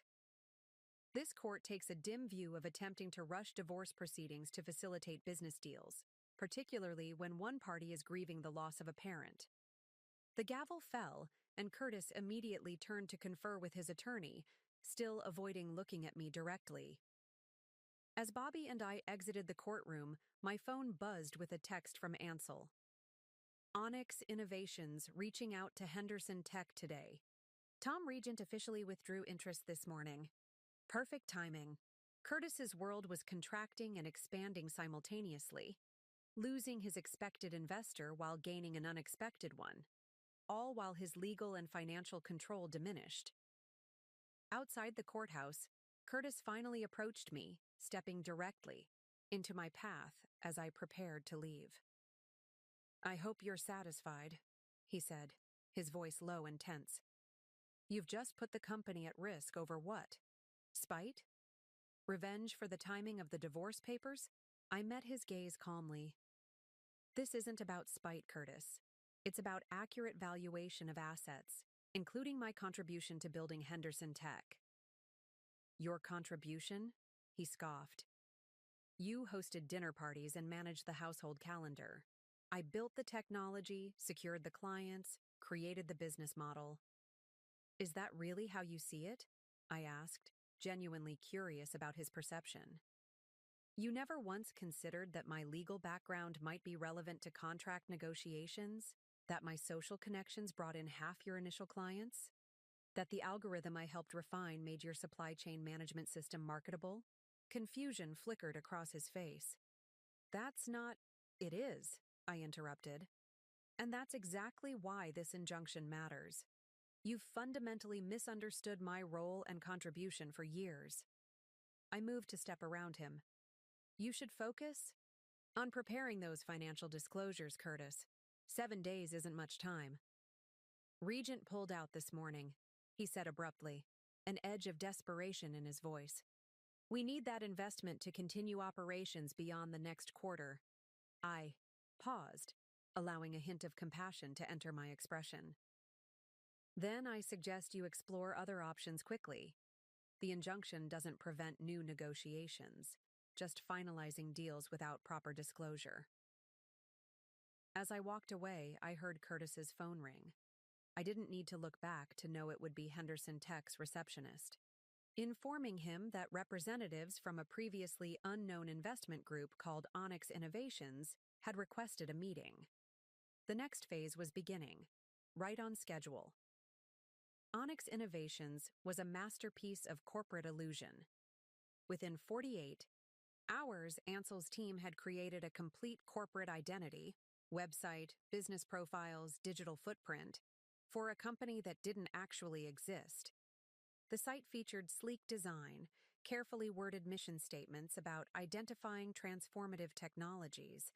"This court takes a dim view of attempting to rush divorce proceedings to facilitate business deals, particularly when one party is grieving the loss of a parent. The gavel fell, and Curtis immediately turned to confer with his attorney, still avoiding looking at me directly. As Bobby and I exited the courtroom, my phone buzzed with a text from Ansel. Onyx Innovations reaching out to Henderson Tech today. Tom Regent officially withdrew interest this morning. Perfect timing. Curtis's world was contracting and expanding simultaneously, losing his expected investor while gaining an unexpected one, all while his legal and financial control diminished. Outside the courthouse, Curtis finally approached me, stepping directly into my path as I prepared to leave. "I hope you're satisfied," he said, his voice low and tense. "You've just put the company at risk over what? Spite? Revenge for the timing of the divorce papers?" I met his gaze calmly. "This isn't about spite, Curtis. It's about accurate valuation of assets, including my contribution to building Henderson Tech." "Your contribution?" he scoffed. "You hosted dinner parties and managed the household calendar. I built the technology, secured the clients, created the business model." "Is that really how you see it?" I asked, genuinely curious about his perception. "You never once considered that my legal background might be relevant to contract negotiations? That my social connections brought in half your initial clients? That the algorithm I helped refine made your supply chain management system marketable?" Confusion flickered across his face. "That's not—" "It is," I interrupted. "And that's exactly why this injunction matters. You've fundamentally misunderstood my role and contribution for years." I moved to step around him. "You should focus on preparing those financial disclosures, Curtis. 7 days isn't much time." "Regent pulled out this morning," he said abruptly, an edge of desperation in his voice. "We need that investment to continue operations beyond the next quarter." I paused, allowing a hint of compassion to enter my expression. "Then I suggest you explore other options quickly. The injunction doesn't prevent new negotiations, just finalizing deals without proper disclosure." As I walked away, I heard Curtis's phone ring. I didn't need to look back to know it would be Henderson Tech's receptionist, informing him that representatives from a previously unknown investment group called Onyx Innovations had requested a meeting. The next phase was beginning, right on schedule. Onyx Innovations was a masterpiece of corporate illusion. Within 48 hours, Ansel's team had created a complete corporate identity, website, business profiles, digital footprint, for a company that didn't actually exist. The site featured sleek design, carefully worded mission statements about identifying transformative technologies,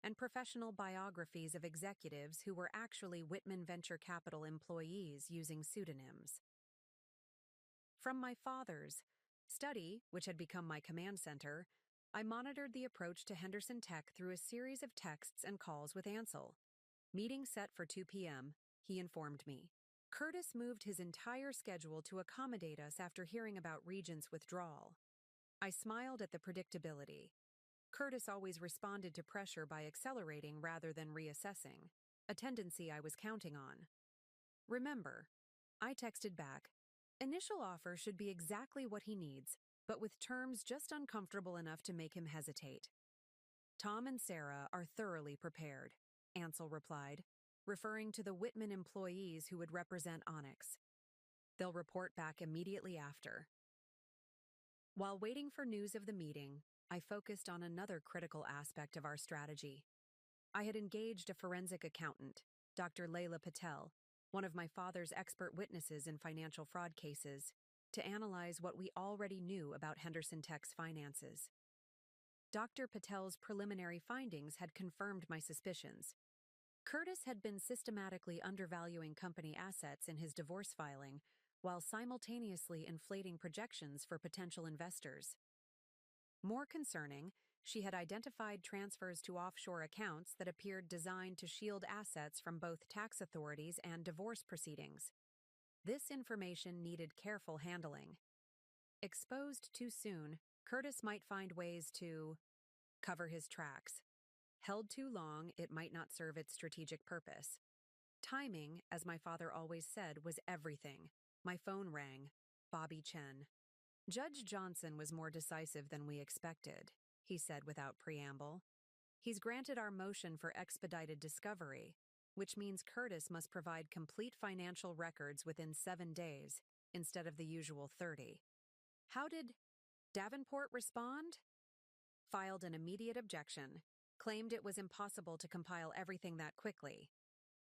and professional biographies of executives who were actually Whitman Venture Capital employees using pseudonyms. From my father's study, which had become my command center, I monitored the approach to Henderson Tech through a series of texts and calls with Ansel. "Meeting set for 2 p.m., he informed me. Curtis moved his entire schedule to accommodate us after hearing about Regent's withdrawal. I smiled at the predictability. Curtis always responded to pressure by accelerating rather than reassessing, a tendency I was counting on. "Remember," I texted back, "initial offer should be exactly what he needs, but with terms just uncomfortable enough to make him hesitate." "Tom and Sarah are thoroughly prepared," Ansel replied, referring to the Whitman employees who would represent Onyx. "They'll report back immediately after." While waiting for news of the meeting, I focused on another critical aspect of our strategy. I had engaged a forensic accountant, Dr. Layla Patel, one of my father's expert witnesses in financial fraud cases, to analyze what we already knew about Henderson Tech's finances. Dr. Patel's preliminary findings had confirmed my suspicions. Curtis had been systematically undervaluing company assets in his divorce filing, while simultaneously inflating projections for potential investors. More concerning, she had identified transfers to offshore accounts that appeared designed to shield assets from both tax authorities and divorce proceedings. This information needed careful handling. Exposed too soon, Curtis might find ways to cover his tracks. Held too long, it might not serve its strategic purpose. Timing, as my father always said, was everything. My phone rang. Bobby Chen. Judge Johnson was more decisive than we expected, he said without preamble. He's granted our motion for expedited discovery, which means Curtis must provide complete financial records within 7 days, instead of the usual 30. How did Davenport respond? Filed an immediate objection, claimed it was impossible to compile everything that quickly.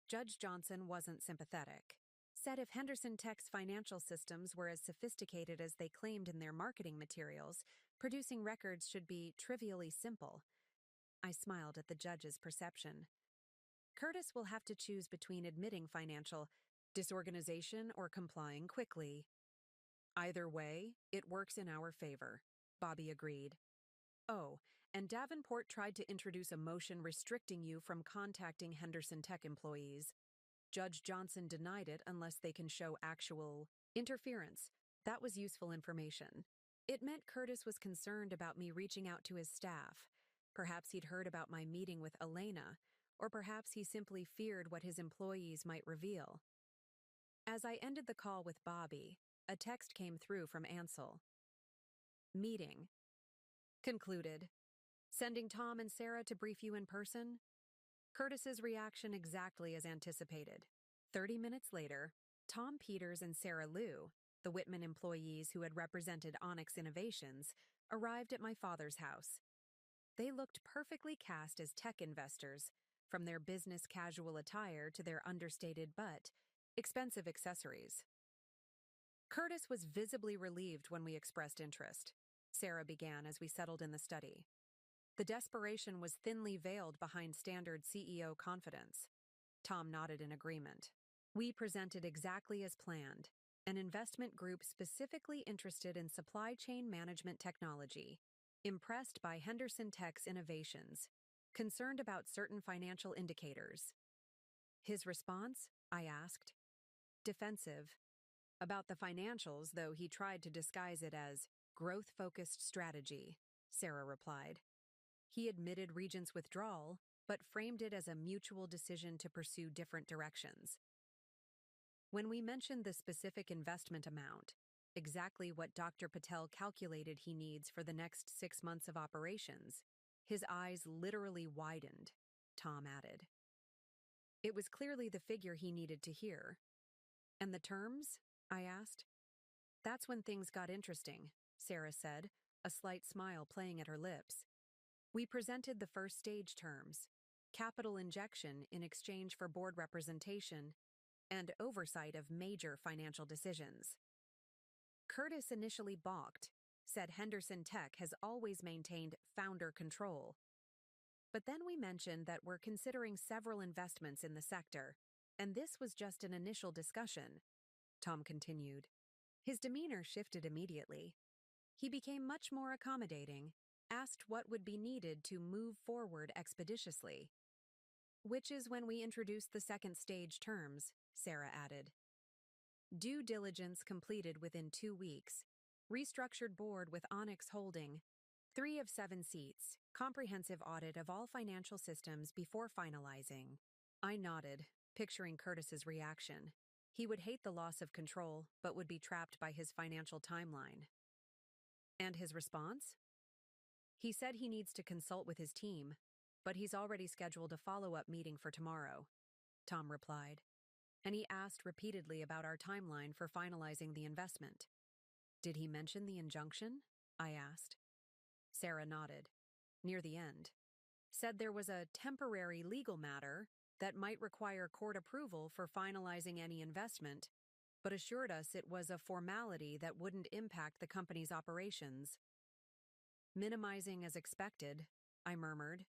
Judge Johnson wasn't sympathetic. Said if Henderson Tech's financial systems were as sophisticated as they claimed in their marketing materials, producing records should be trivially simple. I smiled at the judge's perception. Curtis will have to choose between admitting financial disorganization or complying quickly. Either way, it works in our favor, Bobby agreed. Oh, and Davenport tried to introduce a motion restricting you from contacting Henderson Tech employees. Judge Johnson denied it unless they can show actual interference. That was useful information. It meant Curtis was concerned about me reaching out to his staff. Perhaps he'd heard about my meeting with Elena, or perhaps he simply feared what his employees might reveal. As I ended the call with Bobby, a text came through from Ansel. Meeting. Concluded. Sending Tom and Sarah to brief you in person? Curtis's reaction exactly as anticipated. 30 minutes later, Tom Peters and Sarah Liu, the Whitman employees who had represented Onyx Innovations, arrived at my father's house. They looked perfectly cast as tech investors, from their business casual attire to their understated but expensive accessories. Curtis was visibly relieved when we expressed interest, Sarah began as we settled in the study. The desperation was thinly veiled behind standard CEO confidence. Tom nodded in agreement. We presented exactly as planned, an investment group specifically interested in supply chain management technology, impressed by Henderson Tech's innovations, concerned about certain financial indicators. His response? I asked. Defensive. About the financials, though he tried to disguise it as growth-focused strategy, Sarah replied. He admitted Regent's withdrawal, but framed it as a mutual decision to pursue different directions. When we mentioned the specific investment amount, exactly what Dr. Patel calculated he needs for the next 6 months of operations, his eyes literally widened, Tom added. It was clearly the figure he needed to hear. And the terms? I asked. That's when things got interesting, Sarah said, a slight smile playing at her lips. We presented the first stage terms, capital injection in exchange for board representation, and oversight of major financial decisions. Curtis initially balked, said Henderson Tech has always maintained founder control. But then we mentioned that we're considering several investments in the sector, and this was just an initial discussion, Tom continued. His demeanor shifted immediately. He became much more accommodating, asked what would be needed to move forward expeditiously. Which is when we introduced the second stage terms, Sarah added. Due diligence completed within 2 weeks. Restructured board with Onyx Holding. 3 of 7 seats. Comprehensive audit of all financial systems before finalizing. I nodded, picturing Curtis's reaction. He would hate the loss of control, but would be trapped by his financial timeline. And his response? He said he needs to consult with his team, but he's already scheduled a follow-up meeting for tomorrow, Tom replied. And he asked repeatedly about our timeline for finalizing the investment. Did he mention the injunction? I asked. Sarah nodded. Near the end. Said there was a temporary legal matter that might require court approval for finalizing any investment, but assured us it was a formality that wouldn't impact the company's operations. Minimizing as expected, I murmured.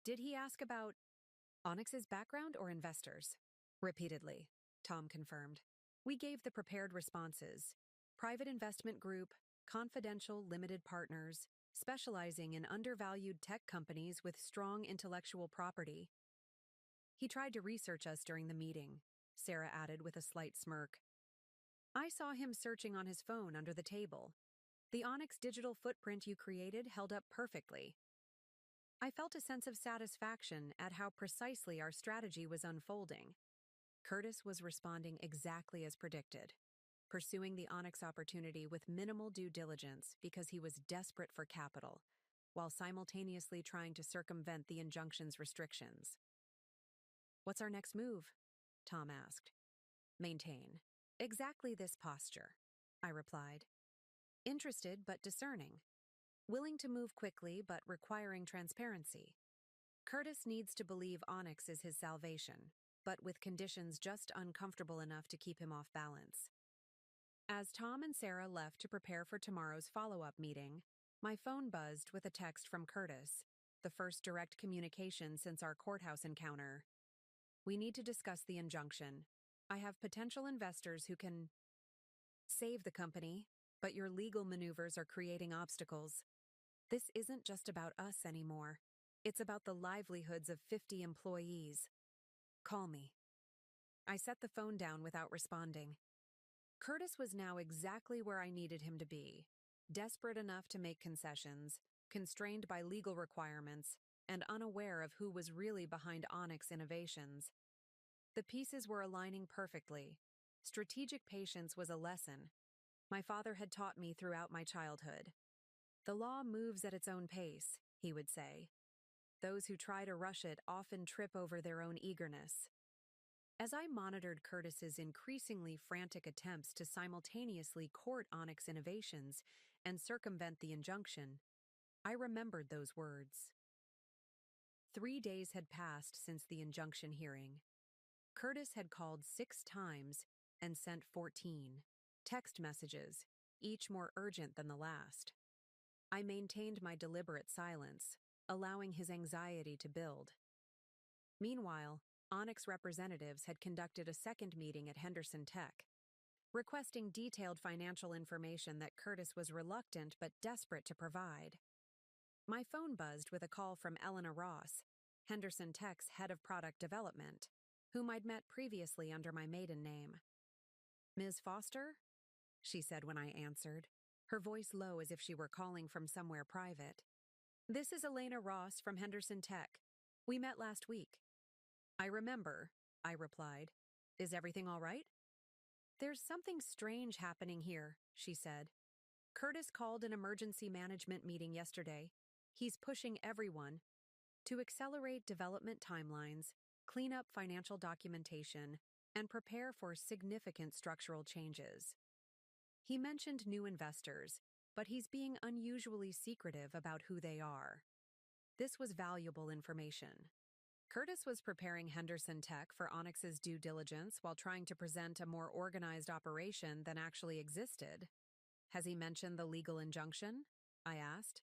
Did he ask about Onyx's background or investors? Repeatedly, Tom confirmed. We gave the prepared responses. Private investment group, confidential limited partners, specializing in undervalued tech companies with strong intellectual property. He tried to research us during the meeting, Sarah added with a slight smirk. I saw him searching on his phone under the table. The Onyx digital footprint you created held up perfectly. I felt a sense of satisfaction at how precisely our strategy was unfolding. Curtis was responding exactly as predicted, pursuing the Onyx opportunity with minimal due diligence because he was desperate for capital, while simultaneously trying to circumvent the injunction's restrictions. "What's our next move?" Tom asked. "Maintain exactly this posture," I replied. "Interested but discerning. Willing to move quickly but requiring transparency. Curtis needs to believe Onyx is his salvation, but with conditions just uncomfortable enough to keep him off balance." As Tom and Sarah left to prepare for tomorrow's follow-up meeting, my phone buzzed with a text from Curtis, the first direct communication since our courthouse encounter. "We need to discuss the injunction. I have potential investors who can save the company, but your legal maneuvers are creating obstacles. This isn't just about us anymore. It's about the livelihoods of 50 employees. Call me." I set the phone down without responding. Curtis was now exactly where I needed him to be, desperate enough to make concessions, constrained by legal requirements, and unaware of who was really behind Onyx Innovations. The pieces were aligning perfectly. Strategic patience was a lesson my father had taught me throughout my childhood. "The law moves at its own pace," he would say. "Those who try to rush it often trip over their own eagerness." As I monitored Curtis's increasingly frantic attempts to simultaneously court Onyx Innovations and circumvent the injunction, I remembered those words. 3 days had passed since the injunction hearing. Curtis had called 6 times and sent 14 text messages, each more urgent than the last. I maintained my deliberate silence, allowing his anxiety to build. Meanwhile, Onyx representatives had conducted a second meeting at Henderson Tech, requesting detailed financial information that Curtis was reluctant but desperate to provide. My phone buzzed with a call from Elena Ross, Henderson Tech's head of product development, whom I'd met previously under my maiden name. "Ms. Foster?" she said when I answered, her voice low as if she were calling from somewhere private. "This is Elena Ross from Henderson Tech. We met last week." "I remember," I replied. "Is everything all right?" "There's something strange happening here," she said. "Curtis called an emergency management meeting yesterday. He's pushing everyone to accelerate development timelines, clean up financial documentation, and prepare for significant structural changes. He mentioned new investors, but he's being unusually secretive about who they are." This was valuable information. Curtis was preparing Henderson Tech for Onyx's due diligence while trying to present a more organized operation than actually existed. "Has he mentioned the legal injunction?" I asked.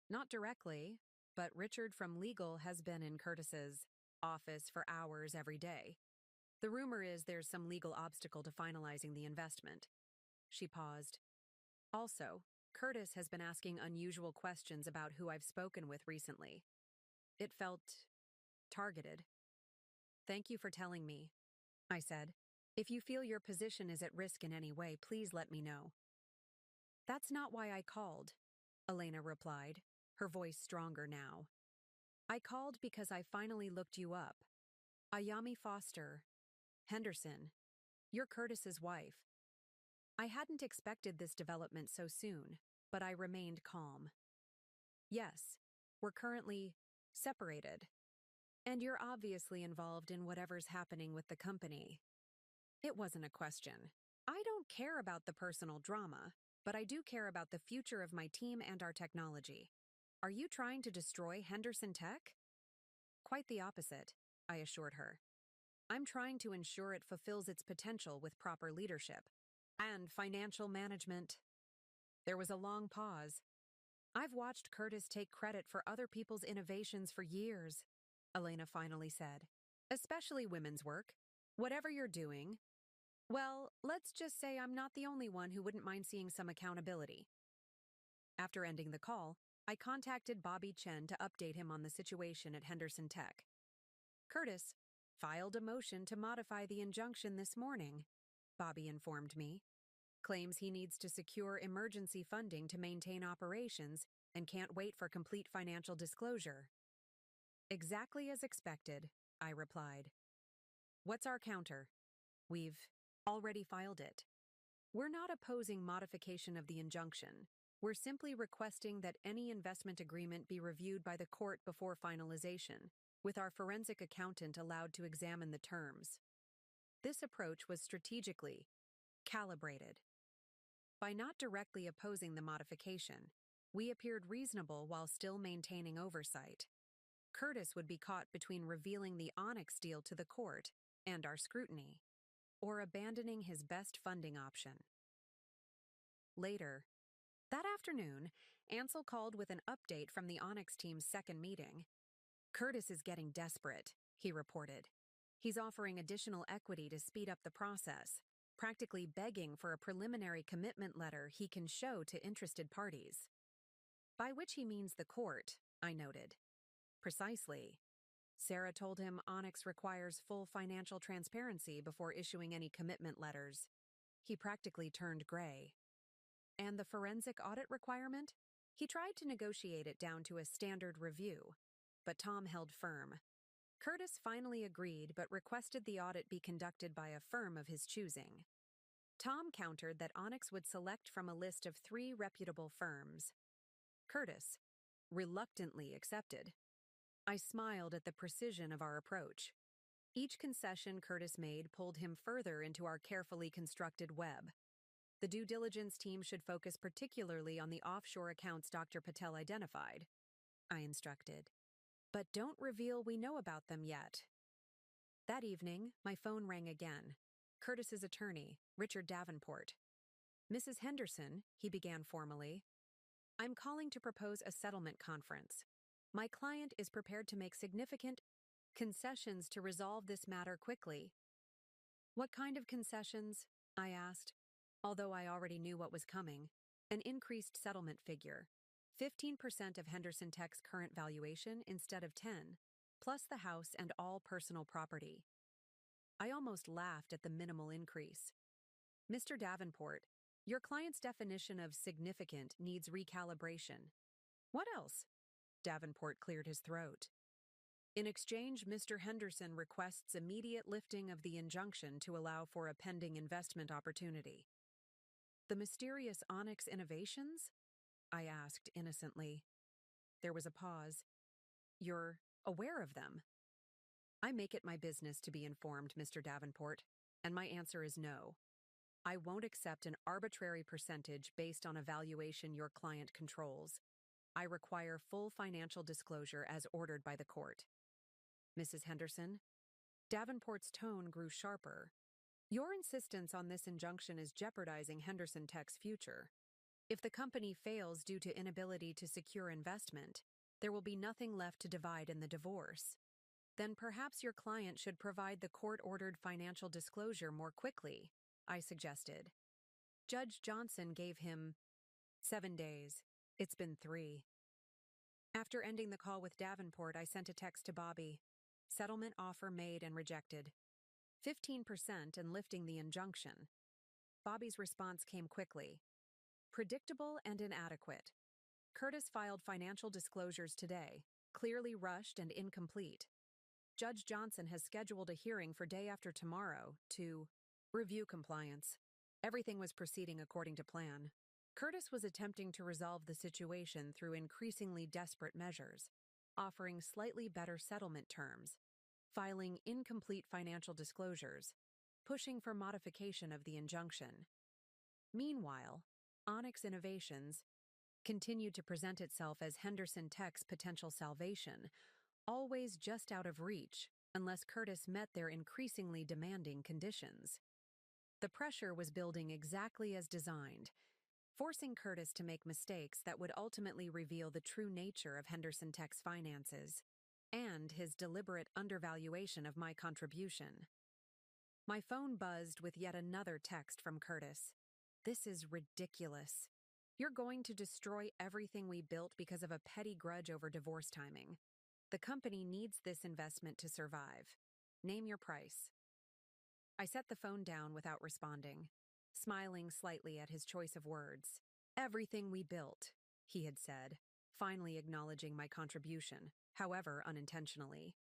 "Not directly, but Richard from legal has been in Curtis's office for hours every day. The rumor is there's some legal obstacle to finalizing the investment." She paused. "Also, Curtis has been asking unusual questions about who I've spoken with recently. It felt targeted." "Thank you for telling me," I said. "If you feel your position is at risk in any way, please let me know." "That's not why I called," Elena replied, her voice stronger now. "I called because I finally looked you up. Ayami Foster, Henderson. You're Curtis's wife." I hadn't expected this development so soon, but I remained calm. "Yes, we're currently separated. And you're obviously involved in whatever's happening with the company." It wasn't a question. I don't care about the personal drama, but I do care about the future of my team and our technology. Are you trying to destroy Henderson Tech? Quite the opposite, I assured her. I'm trying to ensure it fulfills its potential with proper leadership and financial management. There was a long pause. I've watched Curtis take credit for other people's innovations for years, Elena finally said. Especially women's work. Whatever you're doing, well, let's just say I'm not the only one who wouldn't mind seeing some accountability. After ending the call, I contacted Bobby Chen to update him on the situation at Henderson Tech. Curtis filed a motion to modify the injunction this morning, Bobby informed me. Claims he needs to secure emergency funding to maintain operations and can't wait for complete financial disclosure. Exactly as expected, I replied. What's our counter? We've already filed it. We're not opposing modification of the injunction. We're simply requesting that any investment agreement be reviewed by the court before finalization, with our forensic accountant allowed to examine the terms. This approach was strategically calibrated. By not directly opposing the modification, we appeared reasonable while still maintaining oversight. Curtis would be caught between revealing the Onyx deal to the court and our scrutiny, or abandoning his best funding option. Later, that afternoon, Ansel called with an update from the Onyx team's second meeting. Curtis is getting desperate, he reported. He's offering additional equity to speed up the process, practically begging for a preliminary commitment letter he can show to interested parties. By which he means the court, I noted. Precisely. Sarah told him Onyx requires full financial transparency before issuing any commitment letters. He practically turned gray. And the forensic audit requirement? He tried to negotiate it down to a standard review, but Tom held firm. Curtis finally agreed but requested the audit be conducted by a firm of his choosing. Tom countered that Onyx would select from a list of 3 reputable firms. Curtis reluctantly accepted. I smiled at the precision of our approach. Each concession Curtis made pulled him further into our carefully constructed web. The due diligence team should focus particularly on the offshore accounts Dr. Patel identified, I instructed. But don't reveal we know about them yet. That evening, my phone rang again. Curtis's attorney, Richard Davenport. Mrs. Henderson, he began formally. I'm calling to propose a settlement conference. My client is prepared to make significant concessions to resolve this matter quickly. What kind of concessions? I asked, although I already knew what was coming. An increased settlement figure. 15% of Henderson Tech's current valuation instead of 10, plus the house and all personal property. I almost laughed at the minimal increase. Mr. Davenport, your client's definition of significant needs recalibration. What else? Davenport cleared his throat. In exchange, Mr. Henderson requests immediate lifting of the injunction to allow for a pending investment opportunity. The mysterious Onyx Innovations? I asked innocently. There was a pause. You're aware of them? I make it my business to be informed, Mr. Davenport, and my answer is no. I won't accept an arbitrary percentage based on a valuation your client controls. I require full financial disclosure as ordered by the court. Mrs. Henderson? Davenport's tone grew sharper. Your insistence on this injunction is jeopardizing Henderson Tech's future. If the company fails due to inability to secure investment, there will be nothing left to divide in the divorce. Then perhaps your client should provide the court-ordered financial disclosure more quickly, I suggested. Judge Johnson gave him 7 days. It's been 3. After ending the call with Davenport, I sent a text to Bobby. Settlement offer made and rejected. 15% and lifting the injunction. Bobby's response came quickly. Predictable and inadequate. Curtis filed financial disclosures today, clearly rushed and incomplete. Judge Johnson has scheduled a hearing for day after tomorrow to review compliance. Everything was proceeding according to plan. Curtis was attempting to resolve the situation through increasingly desperate measures, offering slightly better settlement terms, filing incomplete financial disclosures, pushing for modification of the injunction. Meanwhile, Onyx Innovations continued to present itself as Henderson Tech's potential salvation, always just out of reach unless Curtis met their increasingly demanding conditions. The pressure was building exactly as designed, forcing Curtis to make mistakes that would ultimately reveal the true nature of Henderson Tech's finances and his deliberate undervaluation of my contribution. My phone buzzed with yet another text from Curtis. This is ridiculous. You're going to destroy everything we built because of a petty grudge over divorce timing. The company needs this investment to survive. Name your price. I set the phone down without responding, smiling slightly at his choice of words. Everything we built, he had said, finally acknowledging my contribution. however unintentionally.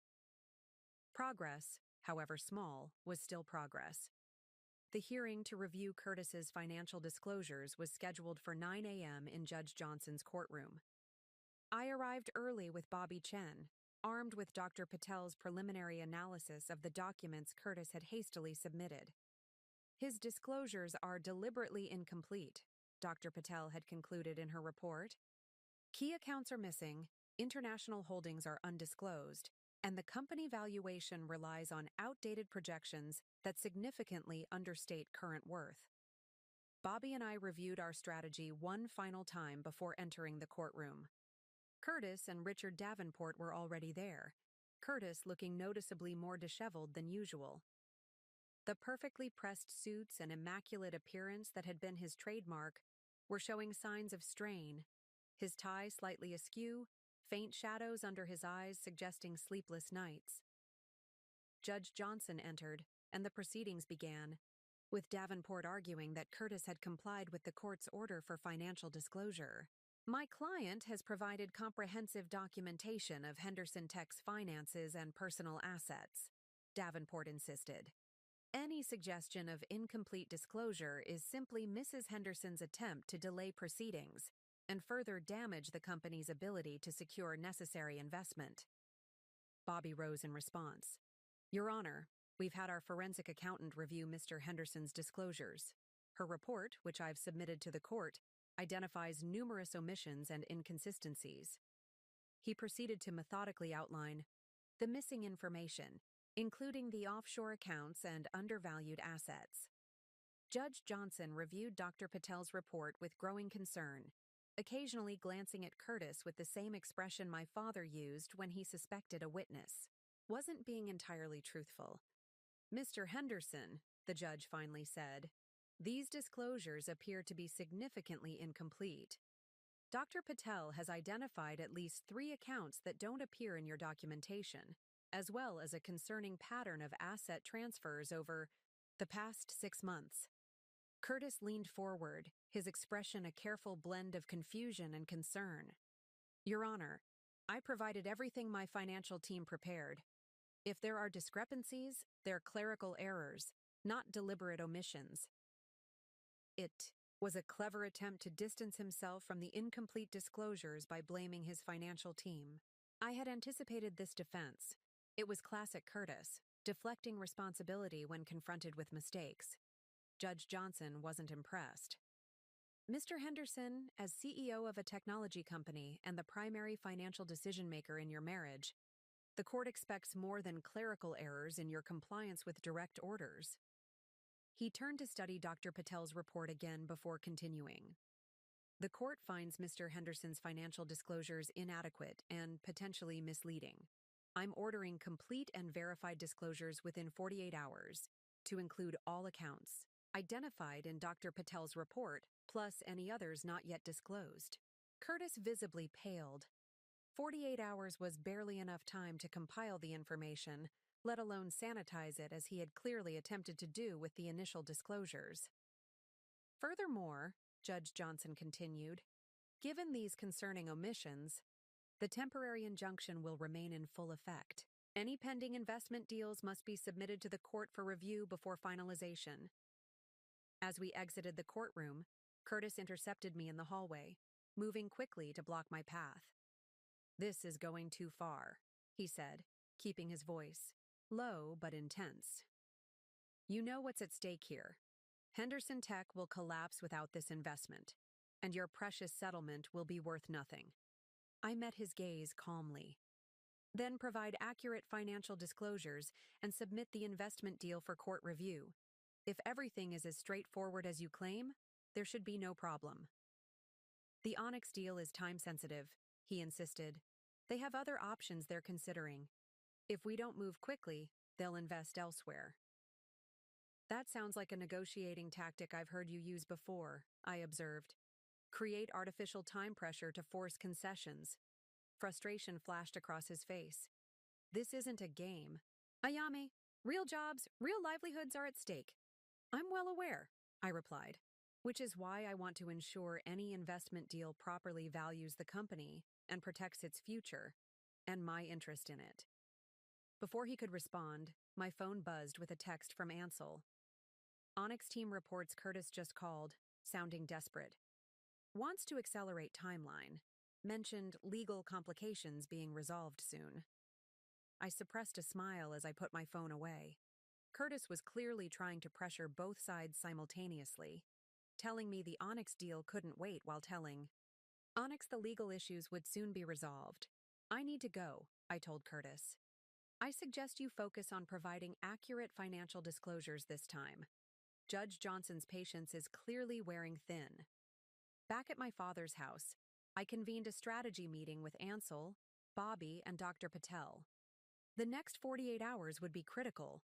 Progress, however small, was still progress. The hearing to review Curtis's financial disclosures was scheduled for 9 a.m. in Judge Johnson's courtroom. I arrived early with Bobby Chen, armed with Dr. Patel's preliminary analysis of the documents Curtis had hastily submitted. His disclosures are deliberately incomplete, Dr. Patel had concluded in her report. Key accounts are missing, international holdings are undisclosed, and the company valuation relies on outdated projections that significantly understate current worth. Bobby and I reviewed our strategy one final time before entering the courtroom. Curtis and Richard Davenport were already there, Curtis looking noticeably more disheveled than usual. The perfectly pressed suits and immaculate appearance that had been his trademark were showing signs of strain, his tie slightly askew, faint shadows under his eyes suggesting sleepless nights. Judge Johnson entered, and the proceedings began, with Davenport arguing that Curtis had complied with the court's order for financial disclosure. My client has provided comprehensive documentation of Henderson Tech's finances and personal assets, Davenport insisted. Any suggestion of incomplete disclosure is simply Mrs. Henderson's attempt to delay proceedings and further damage the company's ability to secure necessary investment. Bobby rose in response. Your Honor, we've had our forensic accountant review Mr. Henderson's disclosures. Her report, which I've submitted to the court, identifies numerous omissions and inconsistencies. He proceeded to methodically outline the missing information, including the offshore accounts and undervalued assets. Judge Johnson reviewed Dr. Patel's report with growing concern, occasionally glancing at Curtis with the same expression my father used when he suspected a witness wasn't being entirely truthful. Mr. Henderson, the judge finally said, these disclosures appear to be significantly incomplete. Dr. Patel has identified at least 3 accounts that don't appear in your documentation, as well as a concerning pattern of asset transfers over the past 6 months. Curtis leaned forward, his expression a careful blend of confusion and concern. Your Honor, I provided everything my financial team prepared. If there are discrepancies, they're clerical errors, not deliberate omissions. It was a clever attempt to distance himself from the incomplete disclosures by blaming his financial team. I had anticipated this defense. It was classic Curtis, deflecting responsibility when confronted with mistakes. Judge Johnson wasn't impressed. Mr. Henderson, as CEO of a technology company and the primary financial decision-maker in your marriage, the court expects more than clerical errors in your compliance with direct orders. He turned to study Dr. Patel's report again before continuing. The court finds Mr. Henderson's financial disclosures inadequate and potentially misleading. I'm ordering complete and verified disclosures within 48 hours, to include all accounts identified in Dr. Patel's report, plus any others not yet disclosed. Curtis visibly paled. 48 hours was barely enough time to compile the information, let alone sanitize it as he had clearly attempted to do with the initial disclosures. Furthermore, Judge Johnson continued, given these concerning omissions, the temporary injunction will remain in full effect. Any pending investment deals must be submitted to the court for review before finalization. As we exited the courtroom, Curtis intercepted me in the hallway, moving quickly to block my path. This is going too far, he said, keeping his voice low but intense. You know what's at stake here. Henderson Tech will collapse without this investment, and your precious settlement will be worth nothing. I met his gaze calmly. Then provide accurate financial disclosures and submit the investment deal for court review. If everything is as straightforward as you claim, there should be no problem. The Onyx deal is time-sensitive, he insisted. They have other options they're considering. If we don't move quickly, they'll invest elsewhere. That sounds like a negotiating tactic I've heard you use before, I observed. Create artificial time pressure to force concessions. Frustration flashed across his face. This isn't a game. Ayame, real jobs, real livelihoods are at stake. I'm well aware, I replied, which is why I want to ensure any investment deal properly values the company and protects its future. and my interest in it. Before he could respond, my phone buzzed with a text from Ansel. Onyx team reports Curtis just called, sounding desperate. Wants to accelerate timeline. Mentioned legal complications being resolved soon. I suppressed a smile as I put my phone away. Curtis was clearly trying to pressure both sides simultaneously, telling me the Onyx deal couldn't wait while telling Onyx the legal issues would soon be resolved. I need to go, I told Curtis. I suggest you focus on providing accurate financial disclosures this time. Judge Johnson's patience is clearly wearing thin. Back at my father's house, I convened a strategy meeting with Ansel, Bobby, and Dr. Patel. The next 48 hours would be critical.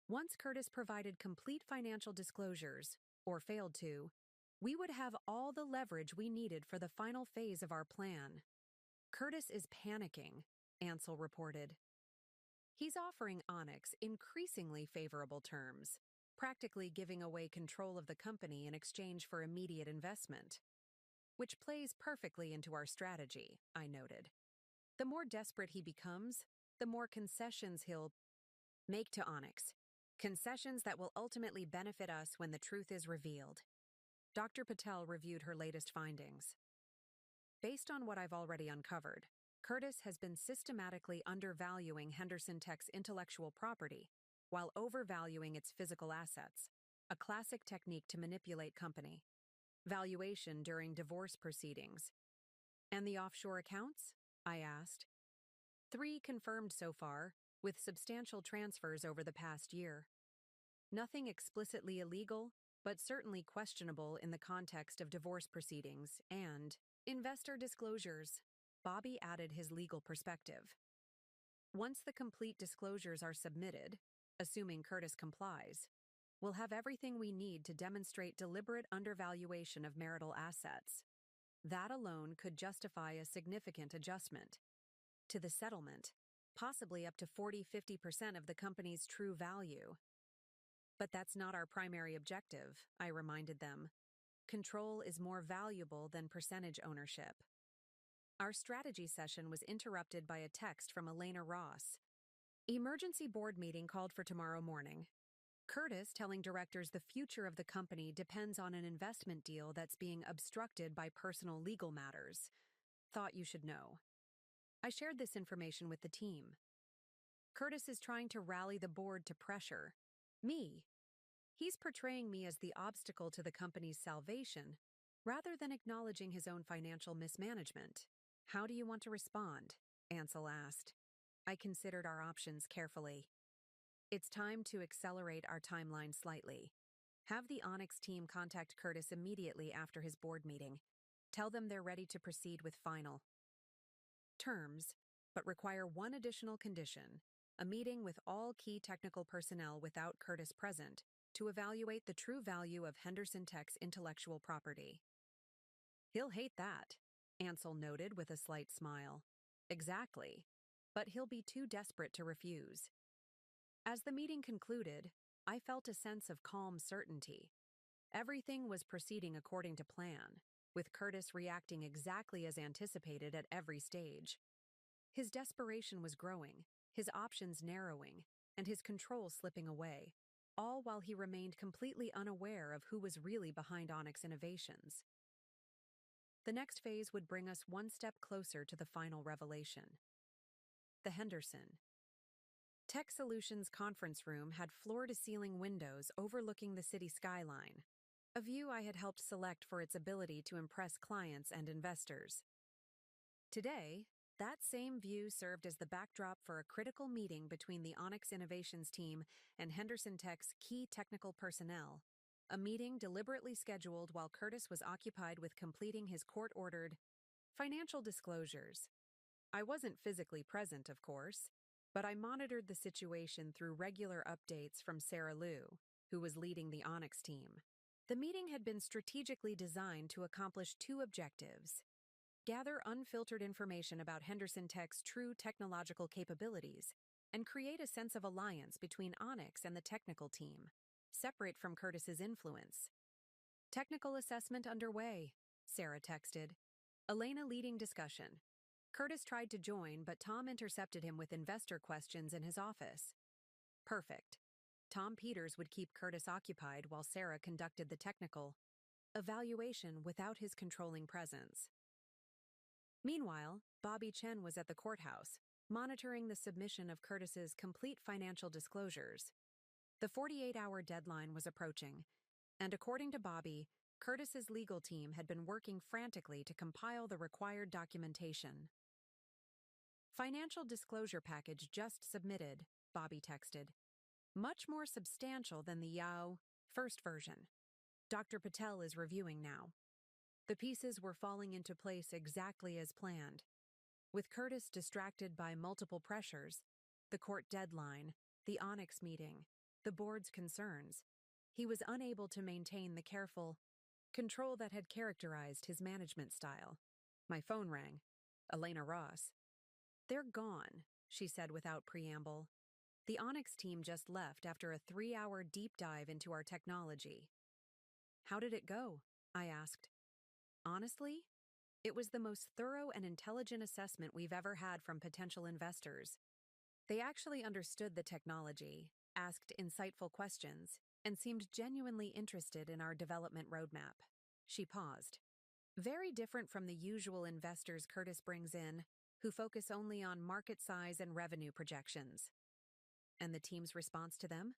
Once Curtis provided complete financial disclosures, or failed to, we would have all the leverage we needed for the final phase of our plan. Curtis is panicking, Ansel reported. He's offering Onyx increasingly favorable terms, practically giving away control of the company in exchange for immediate investment. Which plays perfectly into our strategy, I noted. The more desperate he becomes, the more concessions he'll make to Onyx. Concessions that will ultimately benefit us when the truth is revealed. Dr. Patel reviewed her latest findings. Based on what I've already uncovered, Curtis has been systematically undervaluing Henderson Tech's intellectual property while overvaluing its physical assets, a classic technique to manipulate company. Valuation during divorce proceedings. And the offshore accounts? I asked. 3 confirmed so far, with substantial transfers over the past year. Nothing explicitly illegal, but certainly questionable in the context of divorce proceedings and investor disclosures. Bobby added his legal perspective. Once the complete disclosures are submitted, assuming Curtis complies, we'll have everything we need to demonstrate deliberate undervaluation of marital assets. That alone could justify a significant adjustment to the settlement, possibly up to 40–50% of the company's true value. But that's not our primary objective, I reminded them. Control is more valuable than percentage ownership. Our strategy session was interrupted by a text from Elena Ross. Emergency board meeting called for tomorrow morning. Curtis telling directors the future of the company depends on an investment deal that's being obstructed by personal legal matters. Thought you should know. I shared this information with the team. Curtis is trying to rally the board to pressure me. He's portraying me as the obstacle to the company's salvation, rather than acknowledging his own financial mismanagement. How do you want to respond? Ansel asked. I considered our options carefully. It's time to accelerate our timeline slightly. Have the Onyx team contact Curtis immediately after his board meeting. Tell them they're ready to proceed with final terms, but require one additional condition, a meeting with all key technical personnel without Curtis present to evaluate the true value of Henderson Tech's intellectual property. He'll hate that, Ansel noted with a slight smile. Exactly, but he'll be too desperate to refuse. As the meeting concluded, I felt a sense of calm certainty. Everything was proceeding according to plan, with Curtis reacting exactly as anticipated at every stage. His desperation was growing, his options narrowing, and his control slipping away, all while he remained completely unaware of who was really behind Onyx Innovations. The next phase would bring us one step closer to the final revelation. The Henderson Tech Solutions conference room had floor-to-ceiling windows overlooking the city skyline, a view I had helped select for its ability to impress clients and investors. Today, that same view served as the backdrop for a critical meeting between the Onyx Innovations team and Henderson Tech's key technical personnel, a meeting deliberately scheduled while Curtis was occupied with completing his court-ordered financial disclosures. I wasn't physically present, of course, but I monitored the situation through regular updates from Sarah Liu, who was leading the Onyx team. The meeting had been strategically designed to accomplish 2 objectives: gather unfiltered information about Henderson Tech's true technological capabilities, and create a sense of alliance between Onyx and the technical team, separate from Curtis's influence. Technical assessment underway, Sarah texted. Elena leading discussion. Curtis tried to join, but Tom intercepted him with investor questions in his office. Perfect. Tom Peters would keep Curtis occupied while Sarah conducted the technical evaluation without his controlling presence. Meanwhile, Bobby Chen was at the courthouse, monitoring the submission of Curtis's complete financial disclosures. The 48-hour deadline was approaching, and according to Bobby, Curtis's legal team had been working frantically to compile the required documentation. Financial disclosure package just submitted, Bobby texted. Much more substantial than the Yao first version. Dr. Patel is reviewing now. The pieces were falling into place exactly as planned. With Curtis distracted by multiple pressures, the court deadline, the Onyx meeting, the board's concerns, he was unable to maintain the careful control that had characterized his management style. My phone rang. Elena Ross. They're gone, she said without preamble. The Onyx team just left after a 3-hour deep dive into our technology. How did it go? I asked. Honestly, it was the most thorough and intelligent assessment we've ever had from potential investors. They actually understood the technology, asked insightful questions, and seemed genuinely interested in our development roadmap. She paused. Very different from the usual investors Curtis brings in, who focus only on market size and revenue projections. And the team's response to them?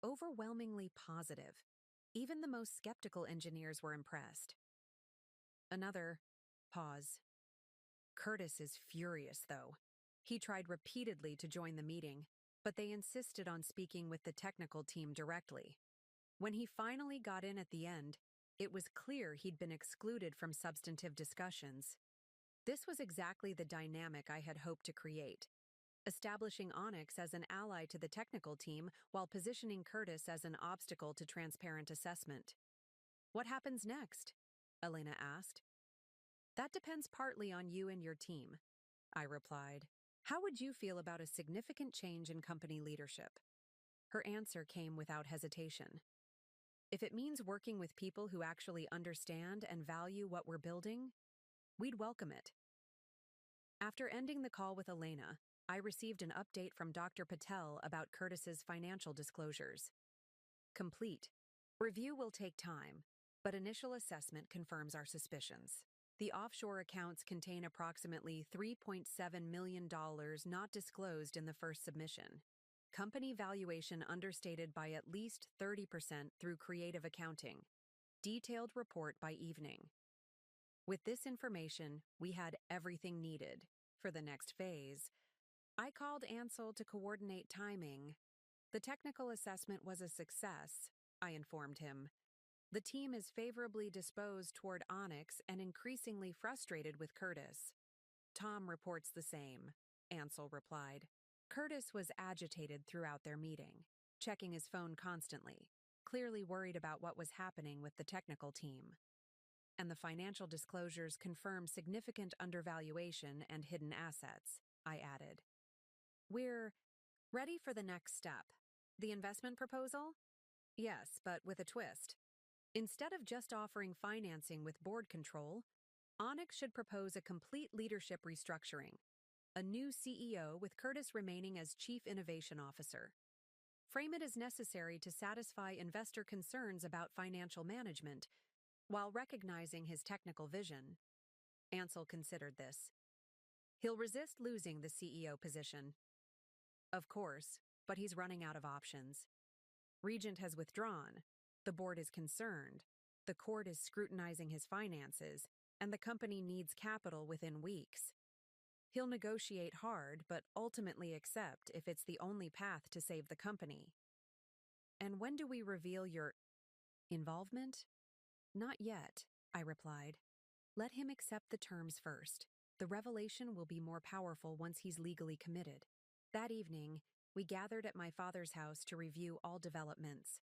Overwhelmingly positive. Even the most skeptical engineers were impressed. Another pause. Curtis is furious, though. He tried repeatedly to join the meeting, but they insisted on speaking with the technical team directly. When he finally got in at the end, it was clear he'd been excluded from substantive discussions. This was exactly the dynamic I had hoped to create, establishing Onyx as an ally to the technical team while positioning Curtis as an obstacle to transparent assessment. What happens next? Elena asked. That depends partly on you and your team, I replied. How would you feel about a significant change in company leadership? Her answer came without hesitation. If it means working with people who actually understand and value what we're building, we'd welcome it. After ending the call with Elena, I received an update from Dr. Patel about Curtis's financial disclosures. Complete. Review will take time, but initial assessment confirms our suspicions. The offshore accounts contain approximately $3.7 million not disclosed in the first submission. Company valuation understated by at least 30% through creative accounting. Detailed report by evening. With this information, we had everything needed. For the next phase, I called Ansel to coordinate timing. The technical assessment was a success, I informed him. The team is favorably disposed toward Onyx and increasingly frustrated with Curtis. Tom reports the same, Ansel replied. Curtis was agitated throughout their meeting, checking his phone constantly, clearly worried about what was happening with the technical team. And the financial disclosures confirm significant undervaluation and hidden assets, I added. We're ready for the next step. The investment proposal? Yes, but with a twist. Instead of just offering financing with board control, Onyx should propose a complete leadership restructuring. A new CEO with Curtis remaining as Chief Innovation Officer. Frame it as necessary to satisfy investor concerns about financial management, while recognizing his technical vision. Ansel considered this. He'll resist losing the CEO position. Of course, but he's running out of options. Regent has withdrawn. The board is concerned. The court is scrutinizing his finances, and the company needs capital within weeks. He'll negotiate hard, but ultimately accept if it's the only path to save the company. And when do we reveal your involvement? Not yet, I replied. Let him accept the terms first. The revelation will be more powerful once he's legally committed. That evening, we gathered at my father's house to review all developments.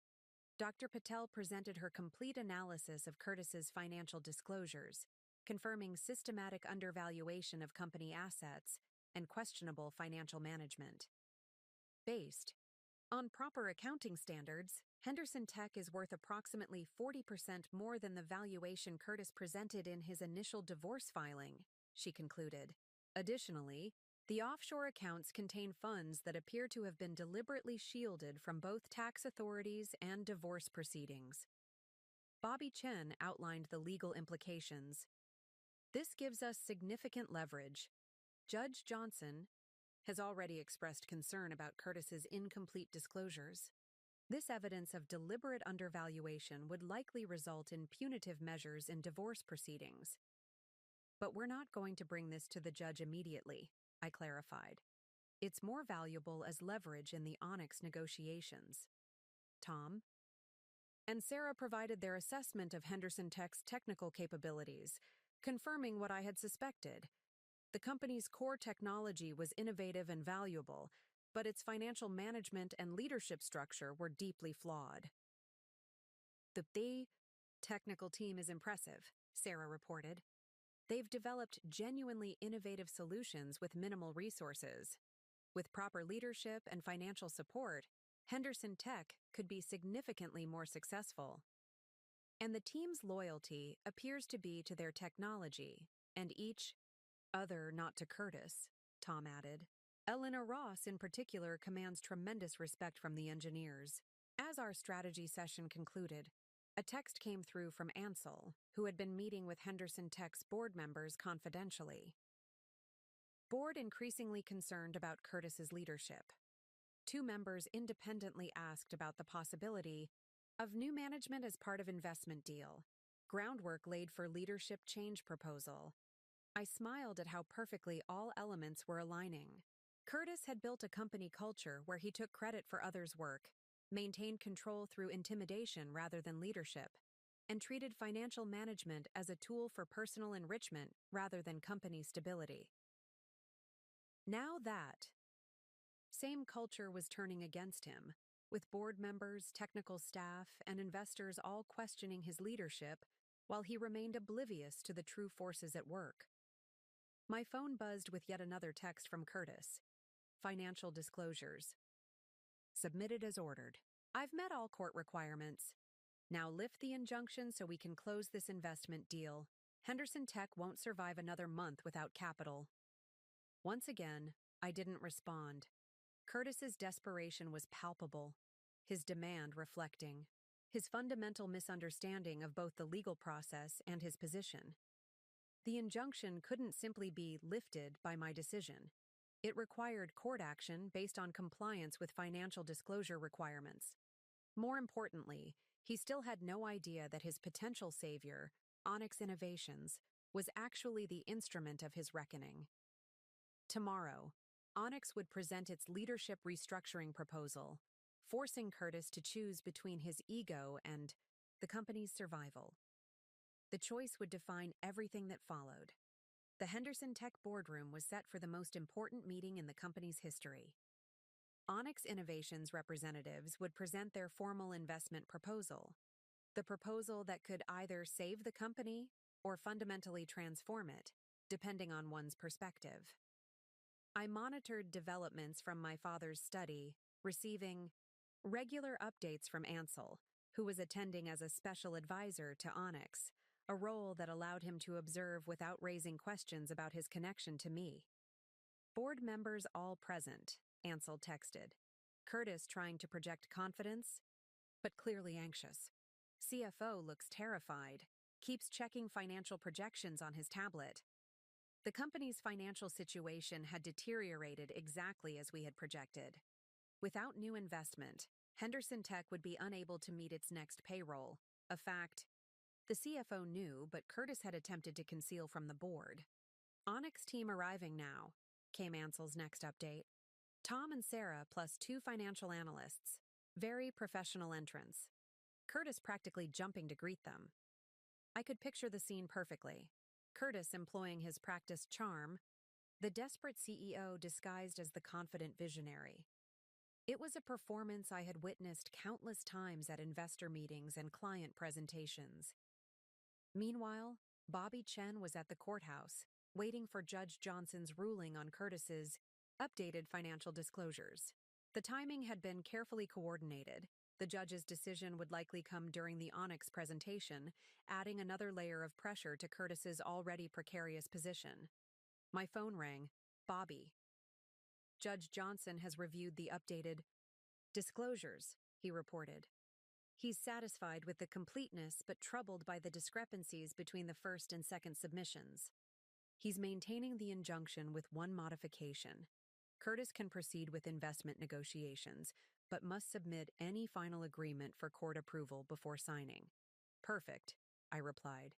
Dr. Patel presented her complete analysis of Curtis's financial disclosures, confirming systematic undervaluation of company assets and questionable financial management. Based on proper accounting standards, Henderson Tech is worth approximately 40% more than the valuation Curtis presented in his initial divorce filing, she concluded. Additionally, the offshore accounts contain funds that appear to have been deliberately shielded from both tax authorities and divorce proceedings. Bobby Chen outlined the legal implications. This gives us significant leverage. Judge Johnson has already expressed concern about Curtis's incomplete disclosures. This evidence of deliberate undervaluation would likely result in punitive measures in divorce proceedings. But we're not going to bring this to the judge immediately, I clarified. It's more valuable as leverage in the Onyx negotiations. Tom and Sarah provided their assessment of Henderson Tech's technical capabilities, confirming what I had suspected. The company's core technology was innovative and valuable, but its financial management and leadership structure were deeply flawed. The technical team is impressive, Sarah reported. They've developed genuinely innovative solutions with minimal resources. With proper leadership and financial support, Henderson Tech could be significantly more successful. And the team's loyalty appears to be to their technology, and each other not to Curtis, Tom added. Eleanor Ross in particular commands tremendous respect from the engineers. As our strategy session concluded, a text came through from Ansel, who had been meeting with Henderson Tech's board members confidentially. Board increasingly concerned about Curtis's leadership. Two members independently asked about the possibility of new management as part of investment deal. Groundwork laid for leadership change proposal. I smiled at how perfectly all elements were aligning. Curtis had built a company culture where he took credit for others' work, maintained control through intimidation rather than leadership, and treated financial management as a tool for personal enrichment rather than company stability. Now that same culture was turning against him, with board members, technical staff, and investors all questioning his leadership while he remained oblivious to the true forces at work. My phone buzzed with yet another text from Curtis. Financial disclosures. Submitted as ordered. I've met all court requirements. Now lift the injunction so we can close this investment deal. Henderson Tech won't survive another month without capital. Once again, I didn't respond. Curtis's desperation was palpable, his demand reflecting his fundamental misunderstanding of both the legal process and his position. The injunction couldn't simply be lifted by my decision. It required court action based on compliance with financial disclosure requirements. More importantly, he still had no idea that his potential savior, Onyx Innovations, was actually the instrument of his reckoning. Tomorrow, Onyx would present its leadership restructuring proposal, forcing Curtis to choose between his ego and the company's survival. The choice would define everything that followed. The Henderson Tech boardroom was set for the most important meeting in the company's history. Onyx Innovations representatives would present their formal investment proposal, the proposal that could either save the company or fundamentally transform it, depending on one's perspective. I monitored developments from my father's study, receiving regular updates from Ansel, who was attending as a special advisor to Onyx, a role that allowed him to observe without raising questions about his connection to me. Board members all present, Ansel texted. Curtis trying to project confidence, but clearly anxious. CFO looks terrified, keeps checking financial projections on his tablet. The company's financial situation had deteriorated exactly as we had projected. Without new investment, Henderson Tech would be unable to meet its next payroll, a fact the CFO knew but Curtis had attempted to conceal from the board. Onyx team arriving now, came Ansel's next update. Tom and Sarah plus 2 financial analysts. Very professional entrance. Curtis practically jumping to greet them. I could picture the scene perfectly. Curtis employing his practiced charm, the desperate CEO disguised as the confident visionary. It was a performance I had witnessed countless times at investor meetings and client presentations. Meanwhile, Bobby Chen was at the courthouse, waiting for Judge Johnson's ruling on Curtis's updated financial disclosures. The timing had been carefully coordinated. The judge's decision would likely come during the Onyx presentation, adding another layer of pressure to Curtis's already precarious position. My phone rang. Bobby. Judge Johnson has reviewed the updated disclosures, he reported. He's satisfied with the completeness but troubled by the discrepancies between the first and second submissions. He's maintaining the injunction with one modification. Curtis can proceed with investment negotiations, but must submit any final agreement for court approval before signing. Perfect, I replied.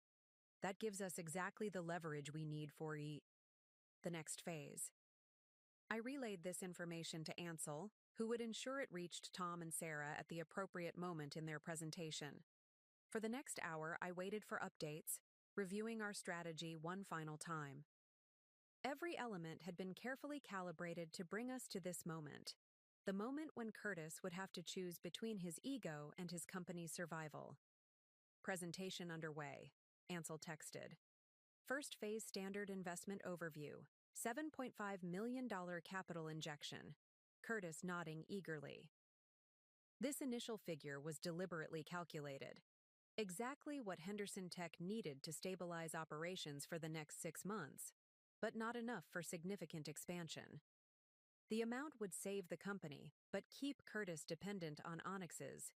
That gives us exactly the leverage we need for the next phase. I relayed this information to Ansel, who would ensure it reached Tom and Sarah at the appropriate moment in their presentation. For the next hour, I waited for updates, reviewing our strategy one final time. Every element had been carefully calibrated to bring us to this moment, the moment when Curtis would have to choose between his ego and his company's survival. Presentation underway, Ansel texted. First phase standard investment overview, $7.5 million capital injection. Curtis nodding eagerly. This initial figure was deliberately calculated. Exactly what Henderson Tech needed to stabilize operations for the next 6 months, but not enough for significant expansion. The amount would save the company, but keep Curtis dependent on Onyx's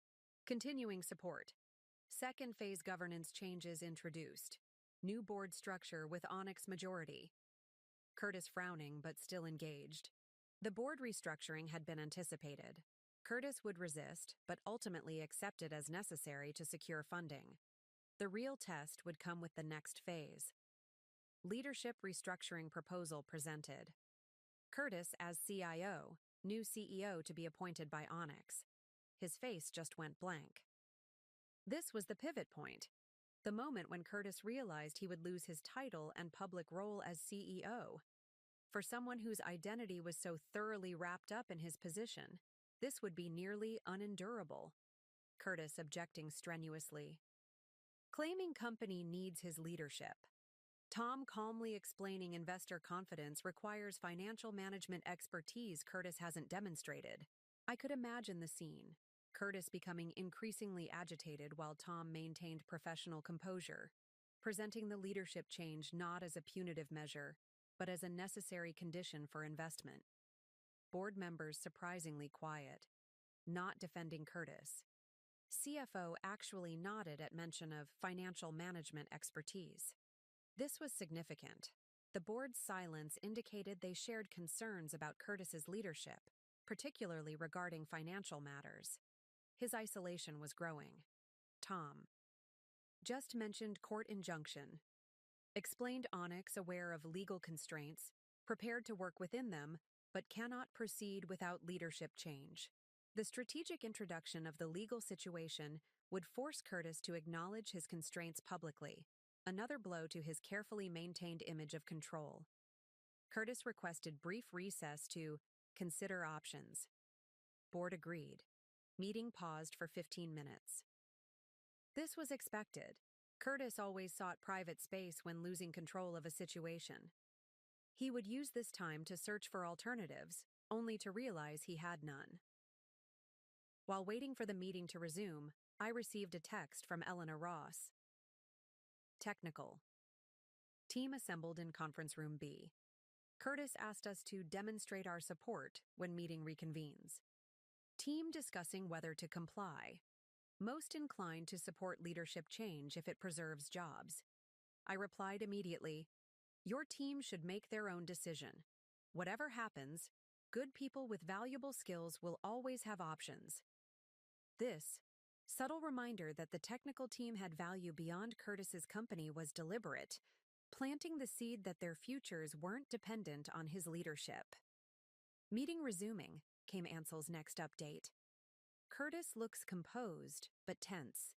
continuing support. Second phase governance changes introduced. New board structure with Onyx majority. Curtis frowning but still engaged. The board restructuring had been anticipated. Curtis would resist, but ultimately accepted as necessary to secure funding. The real test would come with the next phase. Leadership restructuring proposal presented. Curtis as CIO, new CEO to be appointed by Onyx. His face just went blank. This was the pivot point, the moment when Curtis realized he would lose his title and public role as CEO. For someone whose identity was so thoroughly wrapped up in his position, this would be nearly unendurable. Curtis objecting strenuously. Claiming company needs his leadership. Tom calmly explaining investor confidence requires financial management expertise Curtis hasn't demonstrated. I could imagine the scene. Curtis becoming increasingly agitated while Tom maintained professional composure, presenting the leadership change not as a punitive measure, but as a necessary condition for investment. Board members surprisingly quiet, not defending Curtis. CFO actually nodded at mention of financial management expertise. This was significant. The board's silence indicated they shared concerns about Curtis's leadership, particularly regarding financial matters. His isolation was growing. Tom. Just mentioned court injunction. Explained Onyx aware of legal constraints, prepared to work within them, but cannot proceed without leadership change. The strategic introduction of the legal situation would force Curtis to acknowledge his constraints publicly, another blow to his carefully maintained image of control. Curtis requested brief recess to consider options. Board agreed. Meeting paused for 15 minutes. This was expected. Curtis always sought private space when losing control of a situation. He would use this time to search for alternatives, only to realize he had none. While waiting for the meeting to resume, I received a text from Eleanor Ross. Technical. Team assembled in conference room B. Curtis asked us to demonstrate our support when meeting reconvenes. Team discussing whether to comply. Most inclined to support leadership change if it preserves jobs. I replied immediately, your team should make their own decision. Whatever happens, good people with valuable skills will always have options. This subtle reminder that the technical team had value beyond Curtis's company was deliberate, planting the seed that their futures weren't dependent on his leadership. Meeting resuming, came Ansel's next update. Curtis looks composed, but tense.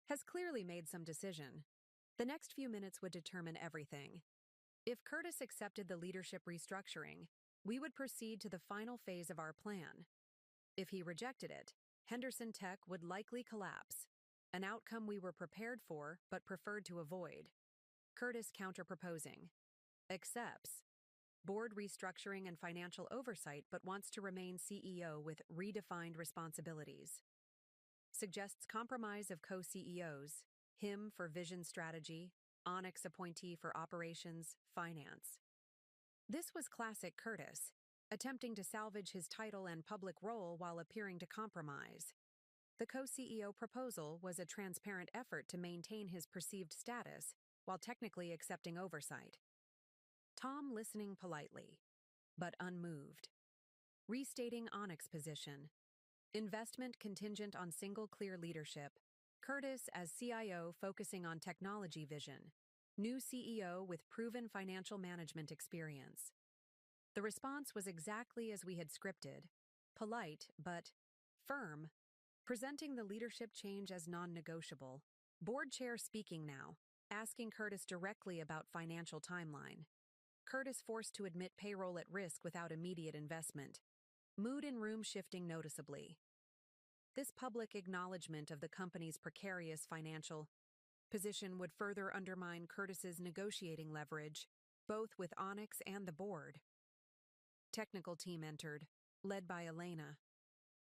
Has clearly made some decision. The next few minutes would determine everything. If Curtis accepted the leadership restructuring, we would proceed to the final phase of our plan. If he rejected it, Henderson Tech would likely collapse, an outcome we were prepared for but preferred to avoid. Curtis counter-proposing. Accepts. Board restructuring and financial oversight but wants to remain CEO with redefined responsibilities. Suggests compromise of co-CEOs, him for vision strategy, Onyx appointee for operations, finance. This was classic Curtis, attempting to salvage his title and public role while appearing to compromise. The co-CEO proposal was a transparent effort to maintain his perceived status while technically accepting oversight. Tom listening politely, but unmoved. Restating Onyx's position. Investment contingent on single clear leadership. Curtis as CIO focusing on technology vision. New CEO with proven financial management experience. The response was exactly as we had scripted. Polite, but firm. Presenting the leadership change as non-negotiable. Board chair speaking now, asking Curtis directly about financial timeline. Curtis forced to admit payroll at risk without immediate investment. Mood in room shifting noticeably. This public acknowledgement of the company's precarious financial position would further undermine Curtis's negotiating leverage, both with Onyx and the board. Technical team entered, led by Elena.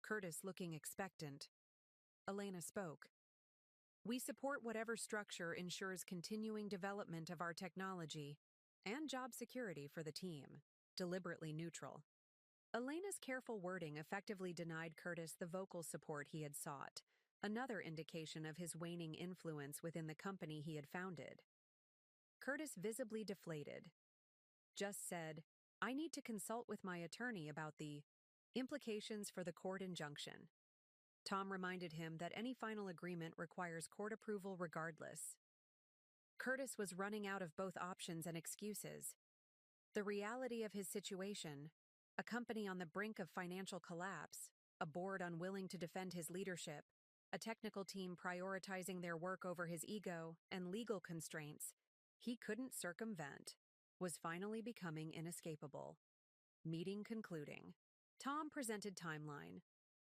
Curtis looking expectant. Elena spoke. We support whatever structure ensures continuing development of our technology and job security for the team, deliberately neutral. Elena's careful wording effectively denied Curtis the vocal support he had sought, another indication of his waning influence within the company he had founded. Curtis visibly deflated. Just said, I need to consult with my attorney about the implications for the court injunction. Tom reminded him that any final agreement requires court approval regardless. Curtis was running out of both options and excuses. The reality of his situation, a company on the brink of financial collapse, a board unwilling to defend his leadership, a technical team prioritizing their work over his ego, and legal constraints he couldn't circumvent, was finally becoming inescapable. Meeting concluding. Tom presented timeline.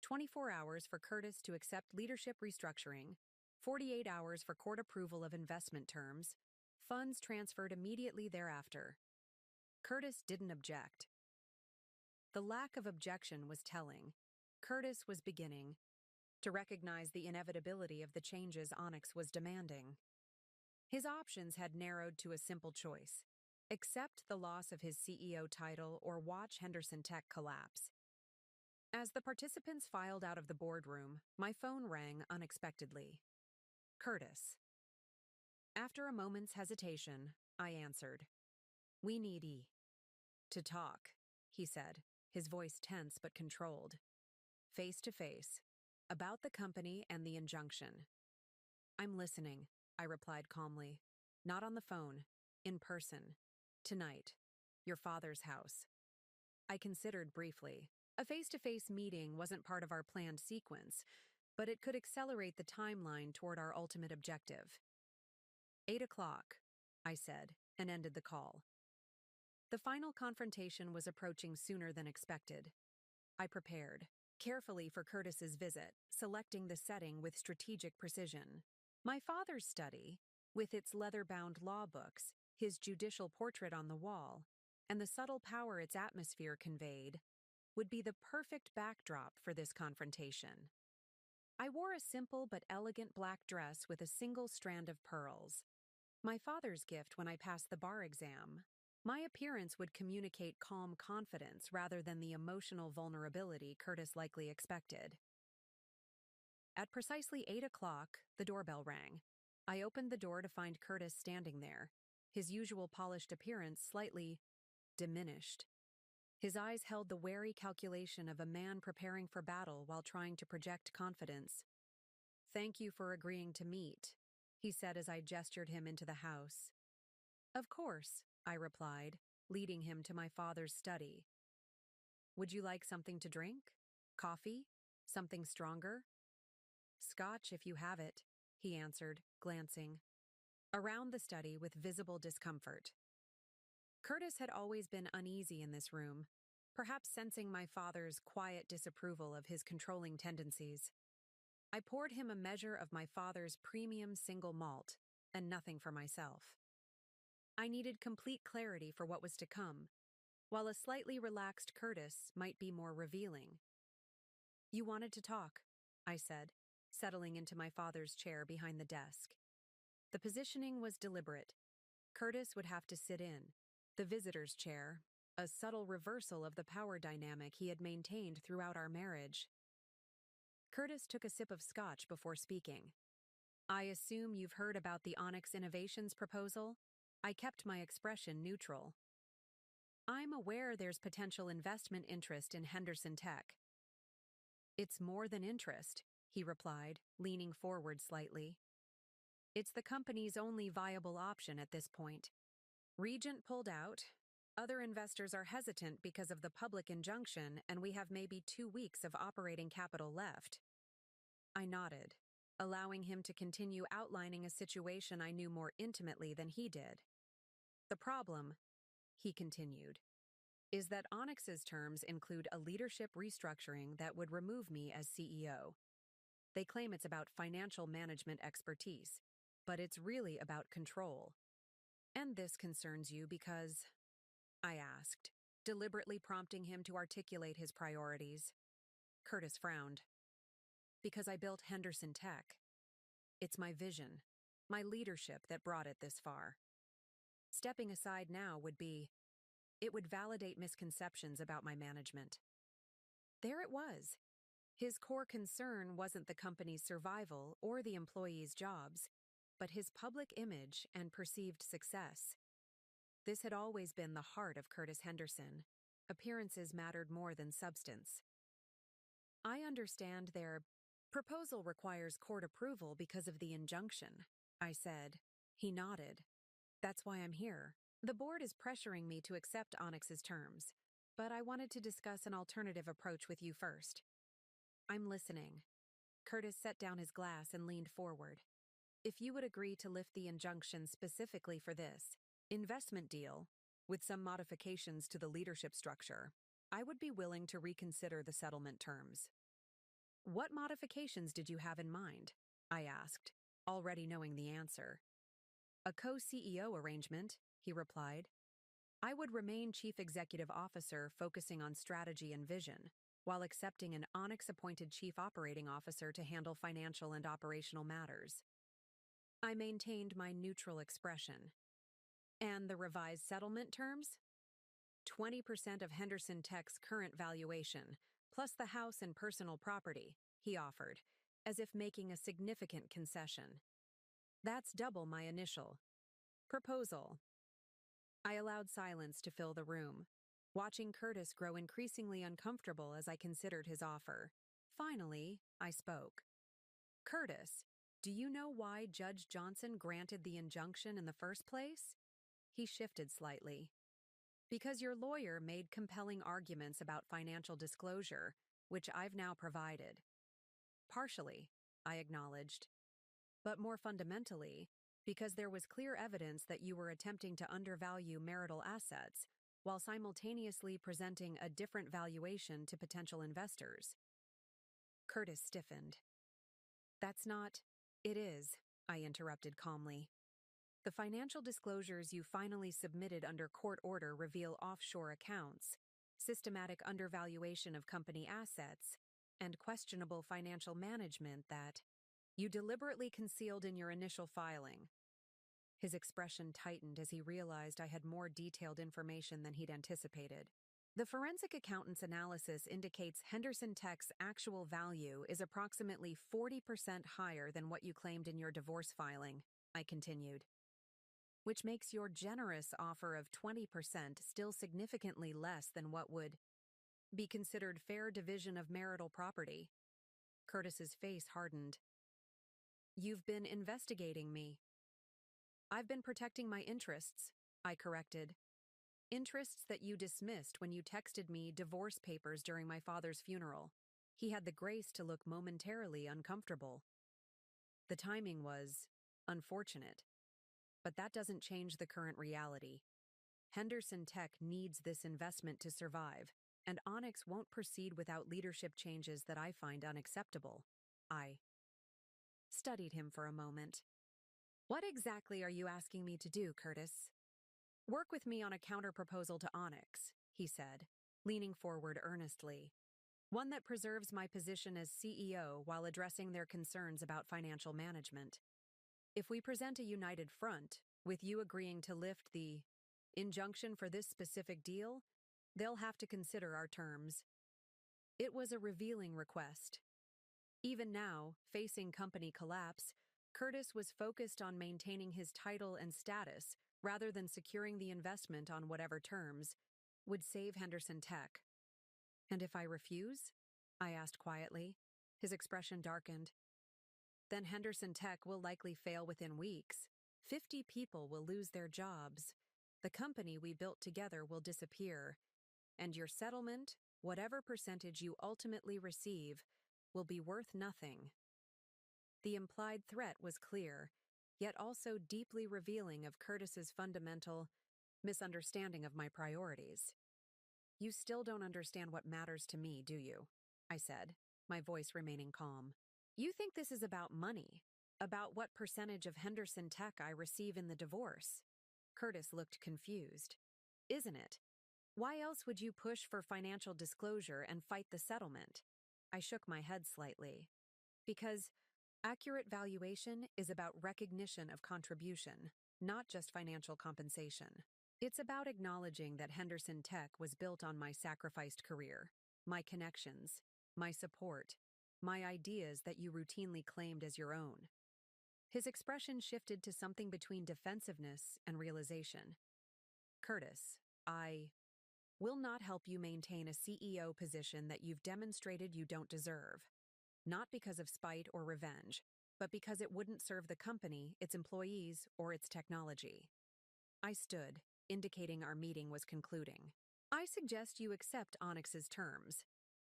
24 hours for Curtis to accept leadership restructuring, 48 hours for court approval of investment terms, funds transferred immediately thereafter. Curtis didn't object. The lack of objection was telling. Curtis was beginning to recognize the inevitability of the changes Onyx was demanding. His options had narrowed to a simple choice: accept the loss of his CEO title or watch Henderson Tech collapse. As the participants filed out of the boardroom, my phone rang unexpectedly. Curtis. After a moment's hesitation, I answered. We need to talk, he said, his voice tense but controlled. Face to face. About the company and the injunction. I'm listening, I replied calmly. Not on the phone. In person. Tonight. Your father's house. I considered briefly. A face-to-face meeting wasn't part of our planned sequence, but it could accelerate the timeline toward our ultimate objective. 8 o'clock, I said, and ended the call. The final confrontation was approaching sooner than expected. I prepared, carefully for Curtis's visit, selecting the setting with strategic precision. My father's study, with its leather-bound law books, his judicial portrait on the wall, and the subtle power its atmosphere conveyed, would be the perfect backdrop for this confrontation. I wore a simple but elegant black dress with a single strand of pearls. My father's gift when I passed the bar exam. My appearance would communicate calm confidence rather than the emotional vulnerability Curtis likely expected. At precisely 8 o'clock, the doorbell rang. I opened the door to find Curtis standing there, his usual polished appearance slightly diminished. His eyes held the wary calculation of a man preparing for battle while trying to project confidence. Thank you for agreeing to meet, he said as I gestured him into the house. Of course, I replied, leading him to my father's study. Would you like something to drink? Coffee? Something stronger? Scotch if you have it, he answered, glancing around the study with visible discomfort. Curtis had always been uneasy in this room, perhaps sensing my father's quiet disapproval of his controlling tendencies. I poured him a measure of my father's premium single malt, and nothing for myself. I needed complete clarity for what was to come, while a slightly relaxed Curtis might be more revealing. You wanted to talk, I said, settling into my father's chair behind the desk. The positioning was deliberate. Curtis would have to sit in, the visitor's chair, a subtle reversal of the power dynamic he had maintained throughout our marriage. Curtis took a sip of scotch before speaking. I assume you've heard about the Onyx Innovations proposal? I kept my expression neutral. I'm aware there's potential investment interest in Henderson Tech. It's more than interest, he replied, leaning forward slightly. It's the company's only viable option at this point. Regent pulled out. Other investors are hesitant because of the public injunction, and we have maybe 2 weeks of operating capital left. I nodded, allowing him to continue outlining a situation I knew more intimately than he did. The problem, he continued, is that Onyx's terms include a leadership restructuring that would remove me as CEO. They claim it's about financial management expertise, but it's really about control. And this concerns you because, I asked, deliberately prompting him to articulate his priorities. Curtis frowned. Because I built Henderson Tech. It's my vision, my leadership that brought it this far. Stepping aside now it would validate misconceptions about my management. There it was. His core concern wasn't the company's survival or the employees' jobs, but his public image and perceived success. This had always been the heart of Curtis Henderson. Appearances mattered more than substance. I understand their proposal requires court approval because of the injunction, I said. He nodded. That's why I'm here. The board is pressuring me to accept Onyx's terms, but I wanted to discuss an alternative approach with you first. I'm listening. Curtis set down his glass and leaned forward. If you would agree to lift the injunction specifically for this investment deal, with some modifications to the leadership structure, I would be willing to reconsider the settlement terms. What modifications did you have in mind? I asked, already knowing the answer. A co-CEO arrangement, he replied. I would remain Chief Executive Officer focusing on strategy and vision, while accepting an Onyx-appointed Chief Operating Officer to handle financial and operational matters. I maintained my neutral expression. And the revised settlement terms? 20% of Henderson Tech's current valuation, plus the house and personal property, he offered, as if making a significant concession. That's double my initial proposal. I allowed silence to fill the room, watching Curtis grow increasingly uncomfortable as I considered his offer. Finally, I spoke. Curtis, do you know why Judge Johnson granted the injunction in the first place? He shifted slightly. Because your lawyer made compelling arguments about financial disclosure, which I've now provided. Partially, I acknowledged. But more fundamentally, because there was clear evidence that you were attempting to undervalue marital assets while simultaneously presenting a different valuation to potential investors. Curtis stiffened. That's not... It is, I interrupted calmly. The financial disclosures you finally submitted under court order reveal offshore accounts, systematic undervaluation of company assets, and questionable financial management that you deliberately concealed in your initial filing. His expression tightened as he realized I had more detailed information than he'd anticipated. The forensic accountant's analysis indicates Henderson Tech's actual value is approximately 40% higher than what you claimed in your divorce filing, I continued. Which makes your generous offer of 20% still significantly less than what would be considered fair division of marital property. Curtis's face hardened. You've been investigating me. I've been protecting my interests, I corrected. Interests that you dismissed when you texted me divorce papers during my father's funeral. He had the grace to look momentarily uncomfortable. The timing was unfortunate. But that doesn't change the current reality. Henderson Tech needs this investment to survive, and Onyx won't proceed without leadership changes that I find unacceptable. I studied him for a moment. What exactly are you asking me to do, Curtis? Work with me on a counterproposal to Onyx, he said, leaning forward earnestly. One that preserves my position as CEO while addressing their concerns about financial management. If we present a united front, with you agreeing to lift the injunction for this specific deal, They'll have to consider our terms. It was a revealing request. Even now, facing company collapse, Curtis was focused on maintaining his title and status rather than securing the investment on whatever terms would save Henderson Tech. "And if I refuse?" I asked quietly. His expression darkened. "Then Henderson Tech will likely fail within weeks. 50 people will lose their jobs. The company we built together will disappear. And your settlement, whatever percentage you ultimately receive, will be worth nothing." The implied threat was clear, yet also deeply revealing of Curtis's fundamental misunderstanding of my priorities. "You still don't understand what matters to me, do you?" I said, my voice remaining calm. "You think this is about money, about what percentage of Henderson Tech I receive in the divorce?" Curtis looked confused. "Isn't it? Why else would you push for financial disclosure and fight the settlement?" I shook my head slightly. "Because accurate valuation is about recognition of contribution, not just financial compensation. It's about acknowledging that Henderson Tech was built on my sacrificed career, my connections, my support, my ideas that you routinely claimed as your own." His expression shifted to something between defensiveness and realization. "Curtis, I will not help you maintain a CEO position that you've demonstrated you don't deserve. Not because of spite or revenge, but because it wouldn't serve the company, its employees, or its technology." I stood, indicating our meeting was concluding. "I suggest you accept Onyx's terms.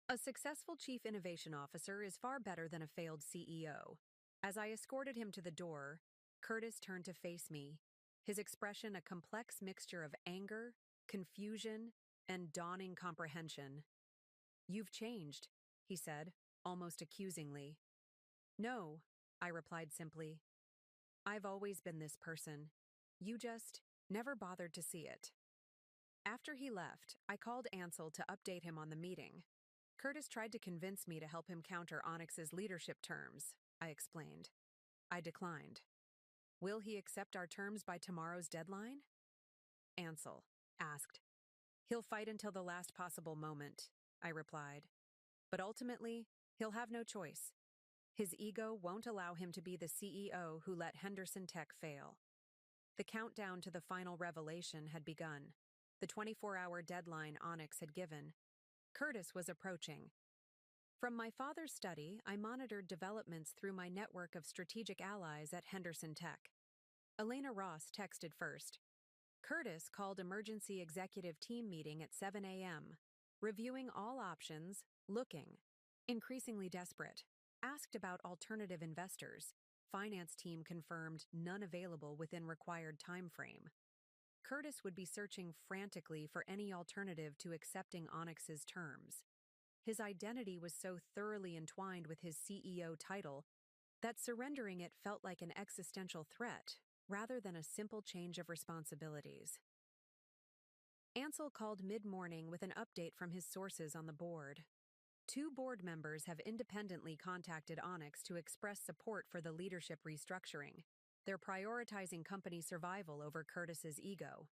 A successful chief innovation officer is far better than a failed CEO." As I escorted him to the door, Curtis turned to face me, his expression a complex mixture of anger, confusion, and dawning comprehension. "You've changed," he said, almost accusingly. "No," I replied simply. "I've always been this person. You just never bothered to see it." After he left, I called Ansel to update him on the meeting. "Curtis tried to convince me to help him counter Onyx's leadership terms," I explained. I declined. "Will he accept our terms by tomorrow's deadline?" Ansel asked. "He'll fight until the last possible moment," I replied. "But ultimately, he'll have no choice. His ego won't allow him to be the CEO who let Henderson Tech fail." The countdown to the final revelation had begun. The 24-hour deadline Onyx had given. Curtis was approaching. From my father's study, I monitored developments through my network of strategic allies at Henderson Tech. Elena Ross texted first. Curtis called emergency executive team meeting at 7 a.m., reviewing all options, looking increasingly desperate. Asked about alternative investors. Finance team confirmed none available within required time frame. Curtis would be searching frantically for any alternative to accepting Onyx's terms. His identity was so thoroughly entwined with his CEO title that surrendering it felt like an existential threat rather than a simple change of responsibilities. Ansel called mid-morning with an update from his sources on the board. 2 board members have independently contacted Onyx to express support for the leadership restructuring. They're prioritizing company survival over Curtis's ego.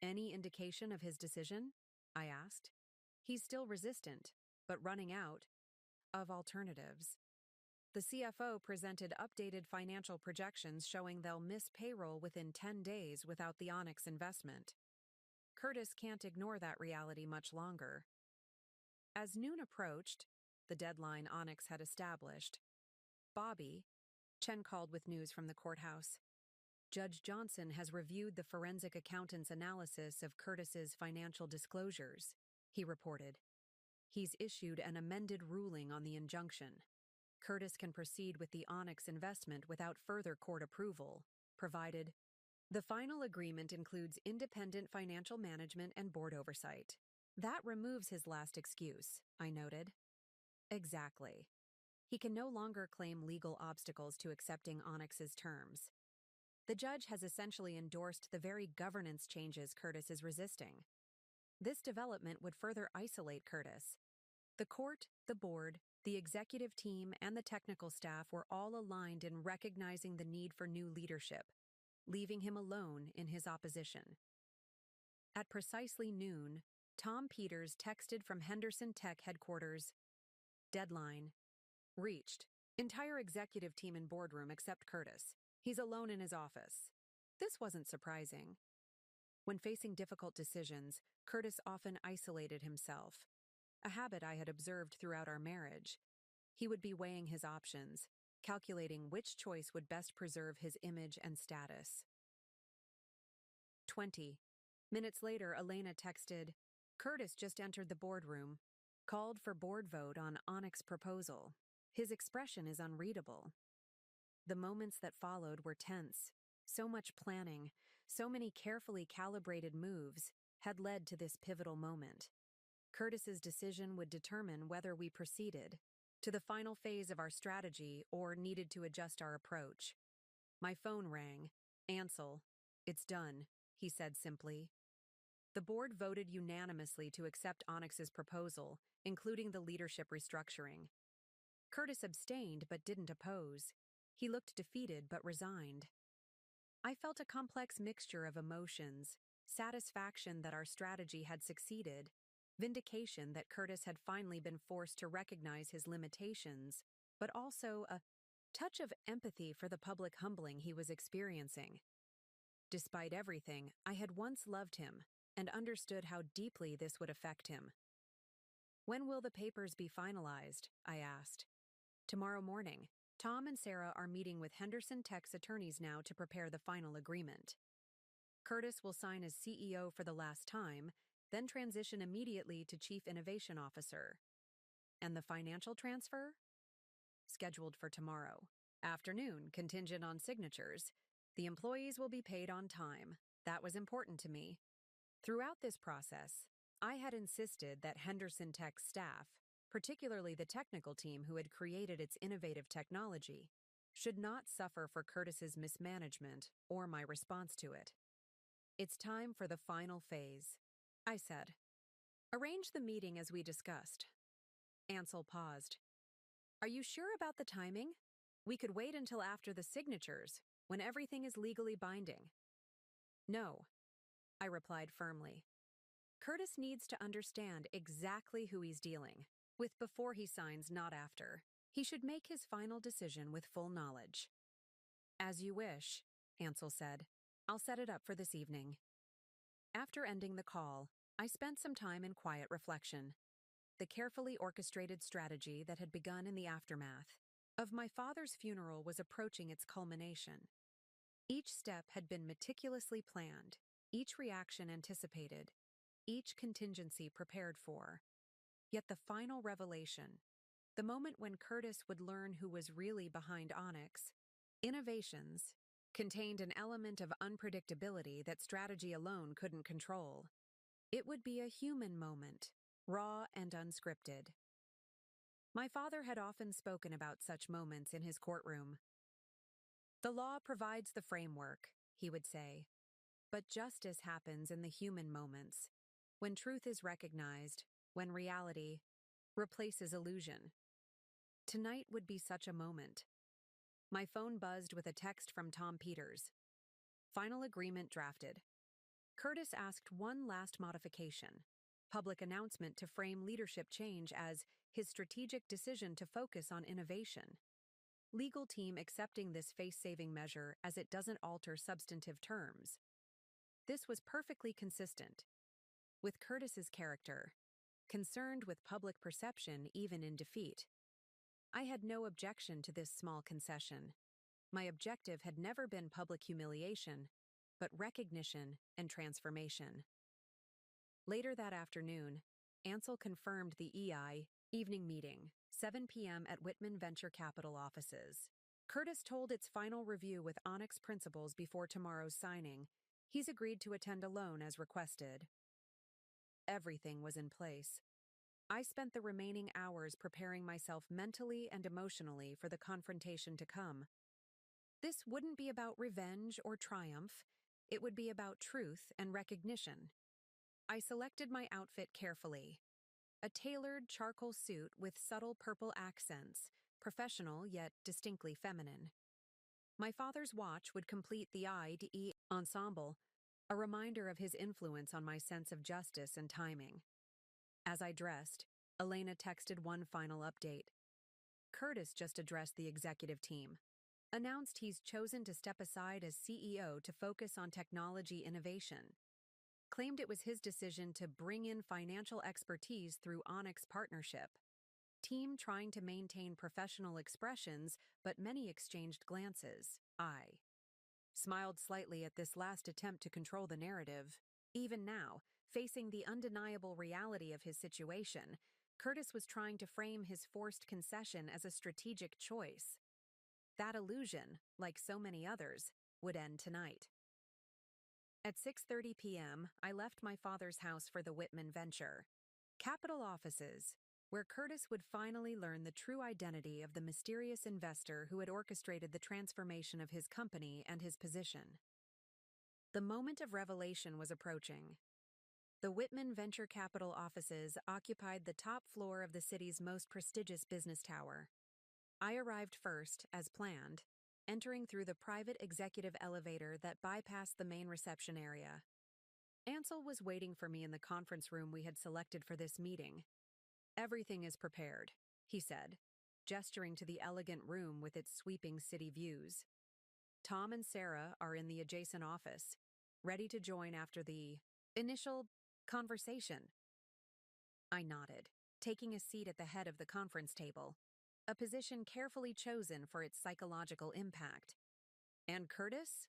"Any indication of his decision?" I asked. "He's still resistant, but running out of alternatives." The CFO presented updated financial projections showing they'll miss payroll within 10 days without the Onyx investment. Curtis can't ignore that reality much longer. As noon approached, the deadline Onyx had established, "Bobby," Chen called with news from the courthouse. "Judge Johnson has reviewed the forensic accountant's analysis of Curtis's financial disclosures," he reported. "He's issued an amended ruling on the injunction. Curtis can proceed with the Onyx investment without further court approval, provided the final agreement includes independent financial management and board oversight." "That removes his last excuse," I noted. "Exactly. He can no longer claim legal obstacles to accepting Onyx's terms. The judge has essentially endorsed the very governance changes Curtis is resisting. This development would further isolate Curtis. The court, the board, the executive team, and the technical staff were all aligned in recognizing the need for new leadership, leaving him alone in his opposition. At precisely noon, Tom Peters texted from Henderson Tech headquarters. Deadline. Reached. Entire executive team in boardroom except Curtis. He's alone in his office. This wasn't surprising. When facing difficult decisions, Curtis often isolated himself, a habit I had observed throughout our marriage. He would be weighing his options, calculating which choice would best preserve his image and status. 20 minutes later, Elena texted, Curtis just entered the boardroom, called for board vote on Onyx proposal. His expression is unreadable. The moments that followed were tense. So much planning, so many carefully calibrated moves had led to this pivotal moment. Curtis's decision would determine whether we proceeded to the final phase of our strategy or needed to adjust our approach. My phone rang. Ansel, it's done, he said simply. The board voted unanimously to accept Onyx's proposal, including the leadership restructuring. Curtis abstained but didn't oppose. He looked defeated but resigned. I felt a complex mixture of emotions, satisfaction that our strategy had succeeded, vindication that Curtis had finally been forced to recognize his limitations, but also a touch of empathy for the public humbling he was experiencing. Despite everything, I had once loved him and understood how deeply this would affect him. When will the papers be finalized? I asked. Tomorrow morning. Tom and Sarah are meeting with Henderson Tech's attorneys now to prepare the final agreement. Curtis will sign as CEO for the last time, then transition immediately to Chief Innovation Officer. And the financial transfer? Scheduled for tomorrow. Afternoon, contingent on signatures. The employees will be paid on time. That was important to me. Throughout this process, I had insisted that Henderson Tech's staff, particularly the technical team who had created its innovative technology, should not suffer for Curtis's mismanagement or my response to it. It's time for the final phase, I said. Arrange the meeting as we discussed. Ansel paused. Are you sure about the timing? We could wait until after the signatures, when everything is legally binding. No, I replied firmly. Curtis needs to understand exactly who he's dealing with before he signs, not after. He should make his final decision with full knowledge. As you wish, Ansel said. I'll set it up for this evening. After ending the call, I spent some time in quiet reflection. The carefully orchestrated strategy that had begun in the aftermath of my father's funeral was approaching its culmination. Each step had been meticulously planned, each reaction anticipated, each contingency prepared for. Yet the final revelation, the moment when Curtis would learn who was really behind Onyx, innovations, contained an element of unpredictability that strategy alone couldn't control. It would be a human moment, raw and unscripted. My father had often spoken about such moments in his courtroom. The law provides the framework, he would say, but justice happens in the human moments, when truth is recognized, when reality replaces illusion. Tonight would be such a moment. My phone buzzed with a text from Tom Peters. Final agreement drafted. Curtis asked one last modification. Public announcement to frame leadership change as his strategic decision to focus on innovation. Legal team accepting this face-saving measure as it doesn't alter substantive terms. This was perfectly consistent with Curtis's character, concerned with public perception even in defeat. I had no objection to this small concession. My objective had never been public humiliation, but recognition and transformation. Later that afternoon, Ansel confirmed the EI evening meeting, 7 p.m. at Whitman Venture Capital offices. Curtis told its final review with Onyx principals before tomorrow's signing. He's agreed to attend alone as requested. Everything was in place. I spent the remaining hours preparing myself mentally and emotionally for the confrontation to come. This wouldn't be about revenge or triumph. It would be about truth and recognition. I selected my outfit carefully. A tailored charcoal suit with subtle purple accents, professional yet distinctly feminine. My father's watch would complete the I-E ensemble, a reminder of his influence on my sense of justice and timing. As I dressed, Elena texted one final update. Curtis just addressed the executive team, announced he's chosen to step aside as CEO to focus on technology innovation, claimed it was his decision to bring in financial expertise through Onyx partnership. Team trying to maintain professional expressions, but many exchanged glances. I smiled slightly at this last attempt to control the narrative. Even now, facing the undeniable reality of his situation, Curtis was trying to frame his forced concession as a strategic choice. That illusion, like so many others, would end tonight. At 6:30 p.m., I left my father's house for the Whitman venture. Capital offices, where Curtis would finally learn the true identity of the mysterious investor who had orchestrated the transformation of his company and his position. The moment of revelation was approaching. The Whitman Venture Capital offices occupied the top floor of the city's most prestigious business tower. I arrived first, as planned, entering through the private executive elevator that bypassed the main reception area. Ansel was waiting for me in the conference room we had selected for this meeting. "Everything is prepared," he said, gesturing to the elegant room with its sweeping city views. "Tom and Sarah are in the adjacent office, ready to join after the initial conversation." I nodded, taking a seat at the head of the conference table, a position carefully chosen for its psychological impact. "And Curtis?"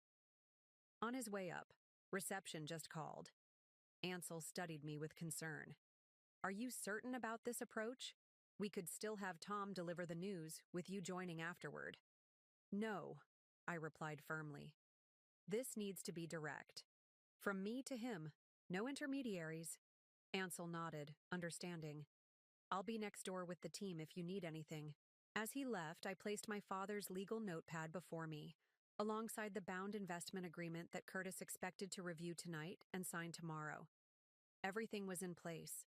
"On his way up. Reception just called." Ansel studied me with concern. "Are you certain about this approach? We could still have Tom deliver the news, with you joining afterward." "No," I replied firmly. "This needs to be direct. From me to him, no intermediaries." Ansel nodded, understanding. "I'll be next door with the team if you need anything." As he left, I placed my father's legal notepad before me, alongside the bound investment agreement that Curtis expected to review tonight and sign tomorrow. Everything was in place.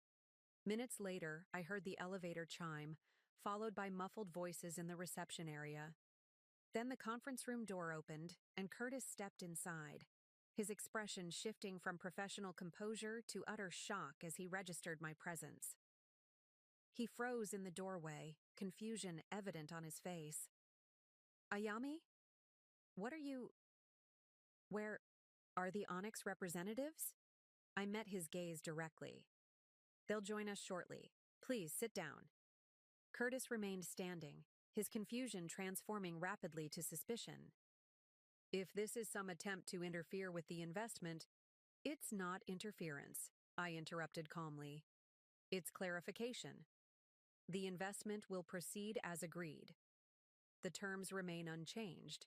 Minutes later, I heard the elevator chime, followed by muffled voices in the reception area. Then the conference room door opened, and Curtis stepped inside, his expression shifting from professional composure to utter shock as he registered my presence. He froze in the doorway, confusion evident on his face. "Ayami? What are you... Where... Are the Onyx representatives?" I met his gaze directly. "They'll join us shortly. Please sit down." Curtis remained standing, his confusion transforming rapidly to suspicion. "If this is some attempt to interfere with the investment, it's not interference," I interrupted calmly. "It's clarification. The investment will proceed as agreed. The terms remain unchanged.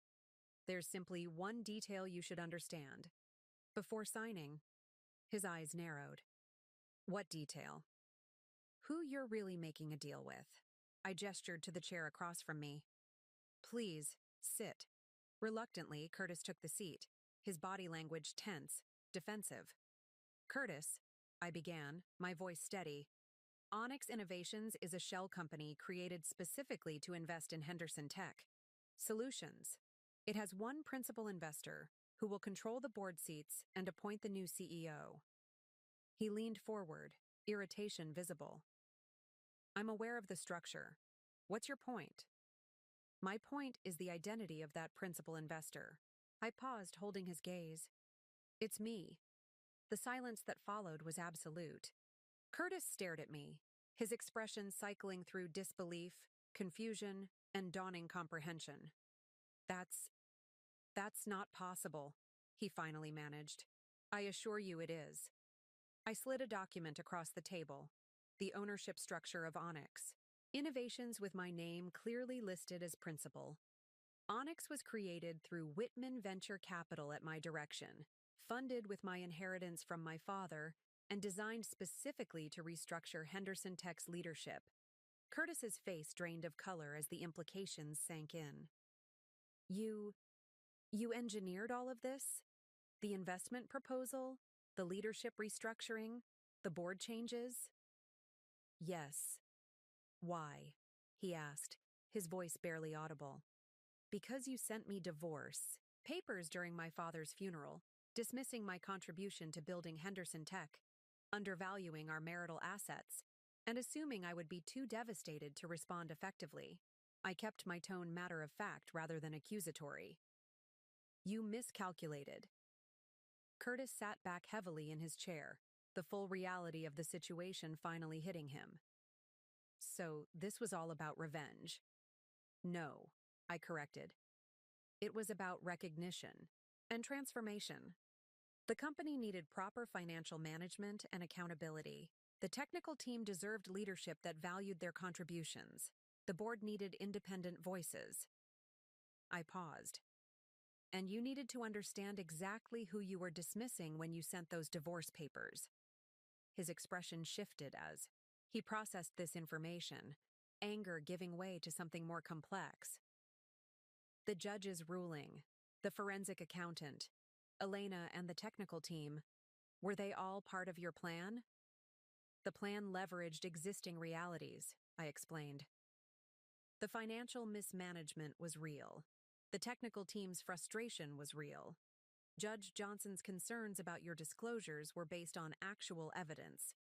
There's simply one detail you should understand. Before signing..." His eyes narrowed. "What detail?" "Who you're really making a deal with." I gestured to the chair across from me. "Please, sit." Reluctantly, Curtis took the seat, his body language tense, defensive. "Curtis," I began, my voice steady, "Onyx Innovations is a shell company created specifically to invest in Henderson Tech Solutions. It has one principal investor who will control the board seats and appoint the new CEO." He leaned forward, irritation visible. "I'm aware of the structure. What's your point?" "My point is the identity of that principal investor." I paused, holding his gaze. "It's me." The silence that followed was absolute. Curtis stared at me, his expression cycling through disbelief, confusion, and dawning comprehension. That's not possible," he finally managed. "I assure you it is." I slid a document across the table, the ownership structure of Onyx. Innovations with my name clearly listed as principal. Onyx was created through Whitman Venture Capital at my direction, funded with my inheritance from my father, and designed specifically to restructure Henderson Tech's leadership. Curtis's face drained of color as the implications sank in. You engineered all of this? The investment proposal? The leadership restructuring? The board changes?" "Yes." "Why?" he asked, his voice barely audible. "Because you sent me divorce papers during my father's funeral, dismissing my contribution to building Henderson Tech, undervaluing our marital assets, and assuming I would be too devastated to respond effectively, I kept my tone matter-of-fact rather than accusatory. You miscalculated. Curtis sat back heavily in his chair, the full reality of the situation finally hitting him. So, this was all about revenge. No, I corrected. It was about recognition and transformation. The company needed proper financial management and accountability. The technical team deserved leadership that valued their contributions. The board needed independent voices. I paused. And you needed to understand exactly who you were dismissing when you sent those divorce papers. His expression shifted as he processed this information, anger giving way to something more complex. The judge's ruling, the forensic accountant, Elena and the technical team, were they all part of your plan? The plan leveraged existing realities, I explained. The financial mismanagement was real. The technical team's frustration was real. Judge Johnson's concerns about your disclosures were based on actual evidence.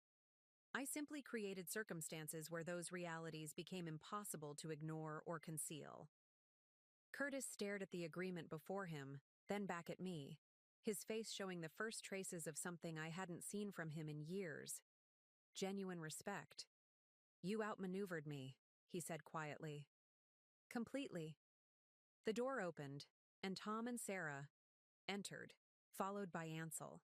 I simply created circumstances where those realities became impossible to ignore or conceal. Curtis stared at the agreement before him, then back at me, his face showing the first traces of something I hadn't seen from him in years. Genuine respect. You outmaneuvered me, he said quietly. Completely. The door opened, and Tom and Sarah entered, followed by Ansel.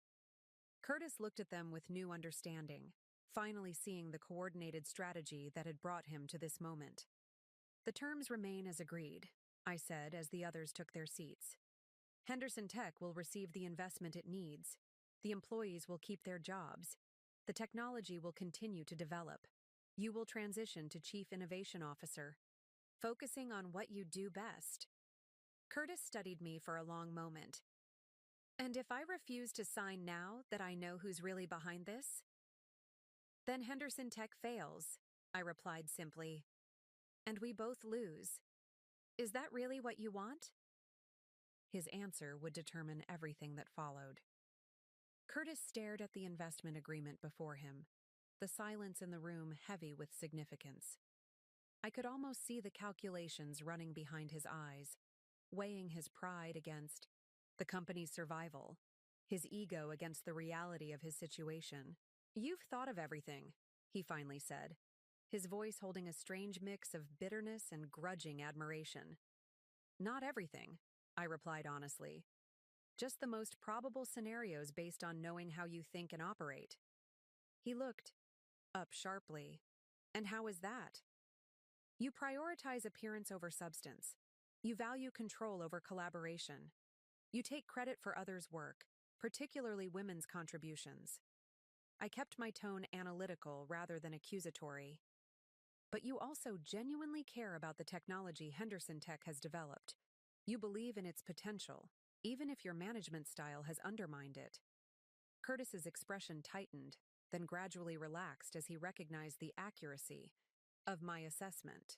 Curtis looked at them with new understanding, finally seeing the coordinated strategy that had brought him to this moment. The terms remain as agreed, I said as the others took their seats. Henderson Tech will receive the investment it needs. The employees will keep their jobs. The technology will continue to develop. You will transition to Chief Innovation Officer, focusing on what you do best. Curtis studied me for a long moment. And if I refuse to sign now that I know who's really behind this? Then Henderson Tech fails, I replied simply. And we both lose. Is that really what you want? His answer would determine everything that followed. Curtis stared at the investment agreement before him, the silence in the room heavy with significance. I could almost see the calculations running behind his eyes, weighing his pride against the company's survival, his ego against the reality of his situation. You've thought of everything, he finally said, his voice holding a strange mix of bitterness and grudging admiration. Not everything, I replied honestly. Just the most probable scenarios based on knowing how you think and operate. He looked up sharply. And how is that? You prioritize appearance over substance. You value control over collaboration. You take credit for others' work, particularly women's contributions. I kept my tone analytical rather than accusatory. But you also genuinely care about the technology Henderson Tech has developed. You believe in its potential, even if your management style has undermined it. Curtis's expression tightened, then gradually relaxed as he recognized the accuracy of my assessment.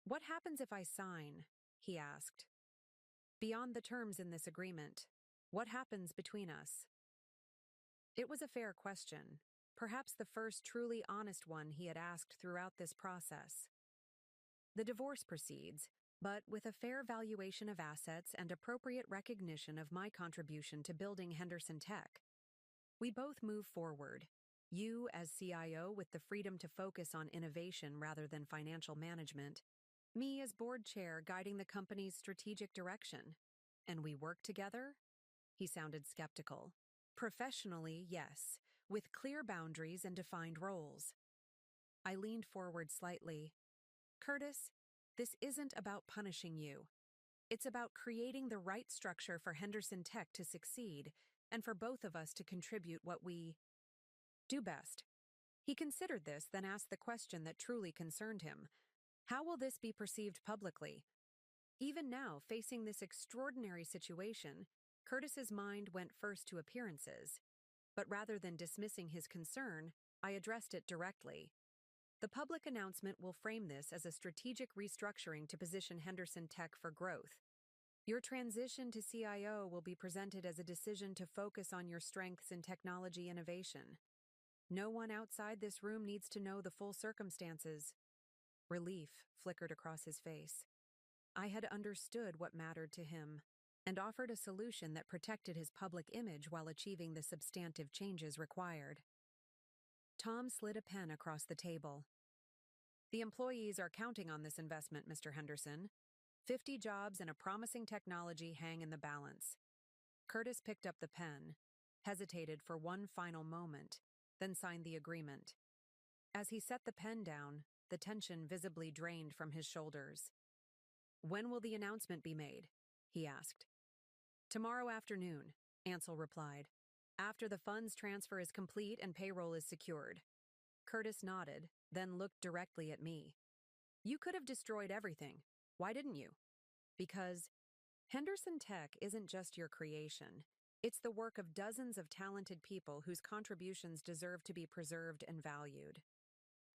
What happens if I sign? He asked. Beyond the terms in this agreement, what happens between us? It was a fair question, perhaps the first truly honest one he had asked throughout this process. The divorce proceeds, but with a fair valuation of assets and appropriate recognition of my contribution to building Henderson Tech. We both move forward, you as CIO with the freedom to focus on innovation rather than financial management, me as board chair guiding the company's strategic direction. And we work together? He sounded skeptical. Professionally, yes, with clear boundaries and defined roles. I leaned forward slightly. Curtis, this isn't about punishing you. It's about creating the right structure for Henderson Tech to succeed and for both of us to contribute what we do best. He considered this, then asked the question that truly concerned him. How will this be perceived publicly? Even now, facing this extraordinary situation, Curtis's mind went first to appearances. But rather than dismissing his concern, I addressed it directly. The public announcement will frame this as a strategic restructuring to position Henderson Tech for growth. Your transition to CIO will be presented as a decision to focus on your strengths in technology innovation. No one outside this room needs to know the full circumstances. Relief flickered across his face. I had understood what mattered to him and offered a solution that protected his public image while achieving the substantive changes required. Tom slid a pen across the table. The employees are counting on this investment, Mr. Henderson. 50 jobs and a promising technology hang in the balance. Curtis picked up the pen, hesitated for one final moment, then signed the agreement. As he set the pen down, the tension visibly drained from his shoulders. "When will the announcement be made?" he asked. "Tomorrow afternoon," Ansel replied, "after the funds transfer is complete and payroll is secured." Curtis nodded, then looked directly at me. "You could have destroyed everything. Why didn't you?" "Because Henderson Tech isn't just your creation. It's the work of dozens of talented people whose contributions deserve to be preserved and valued.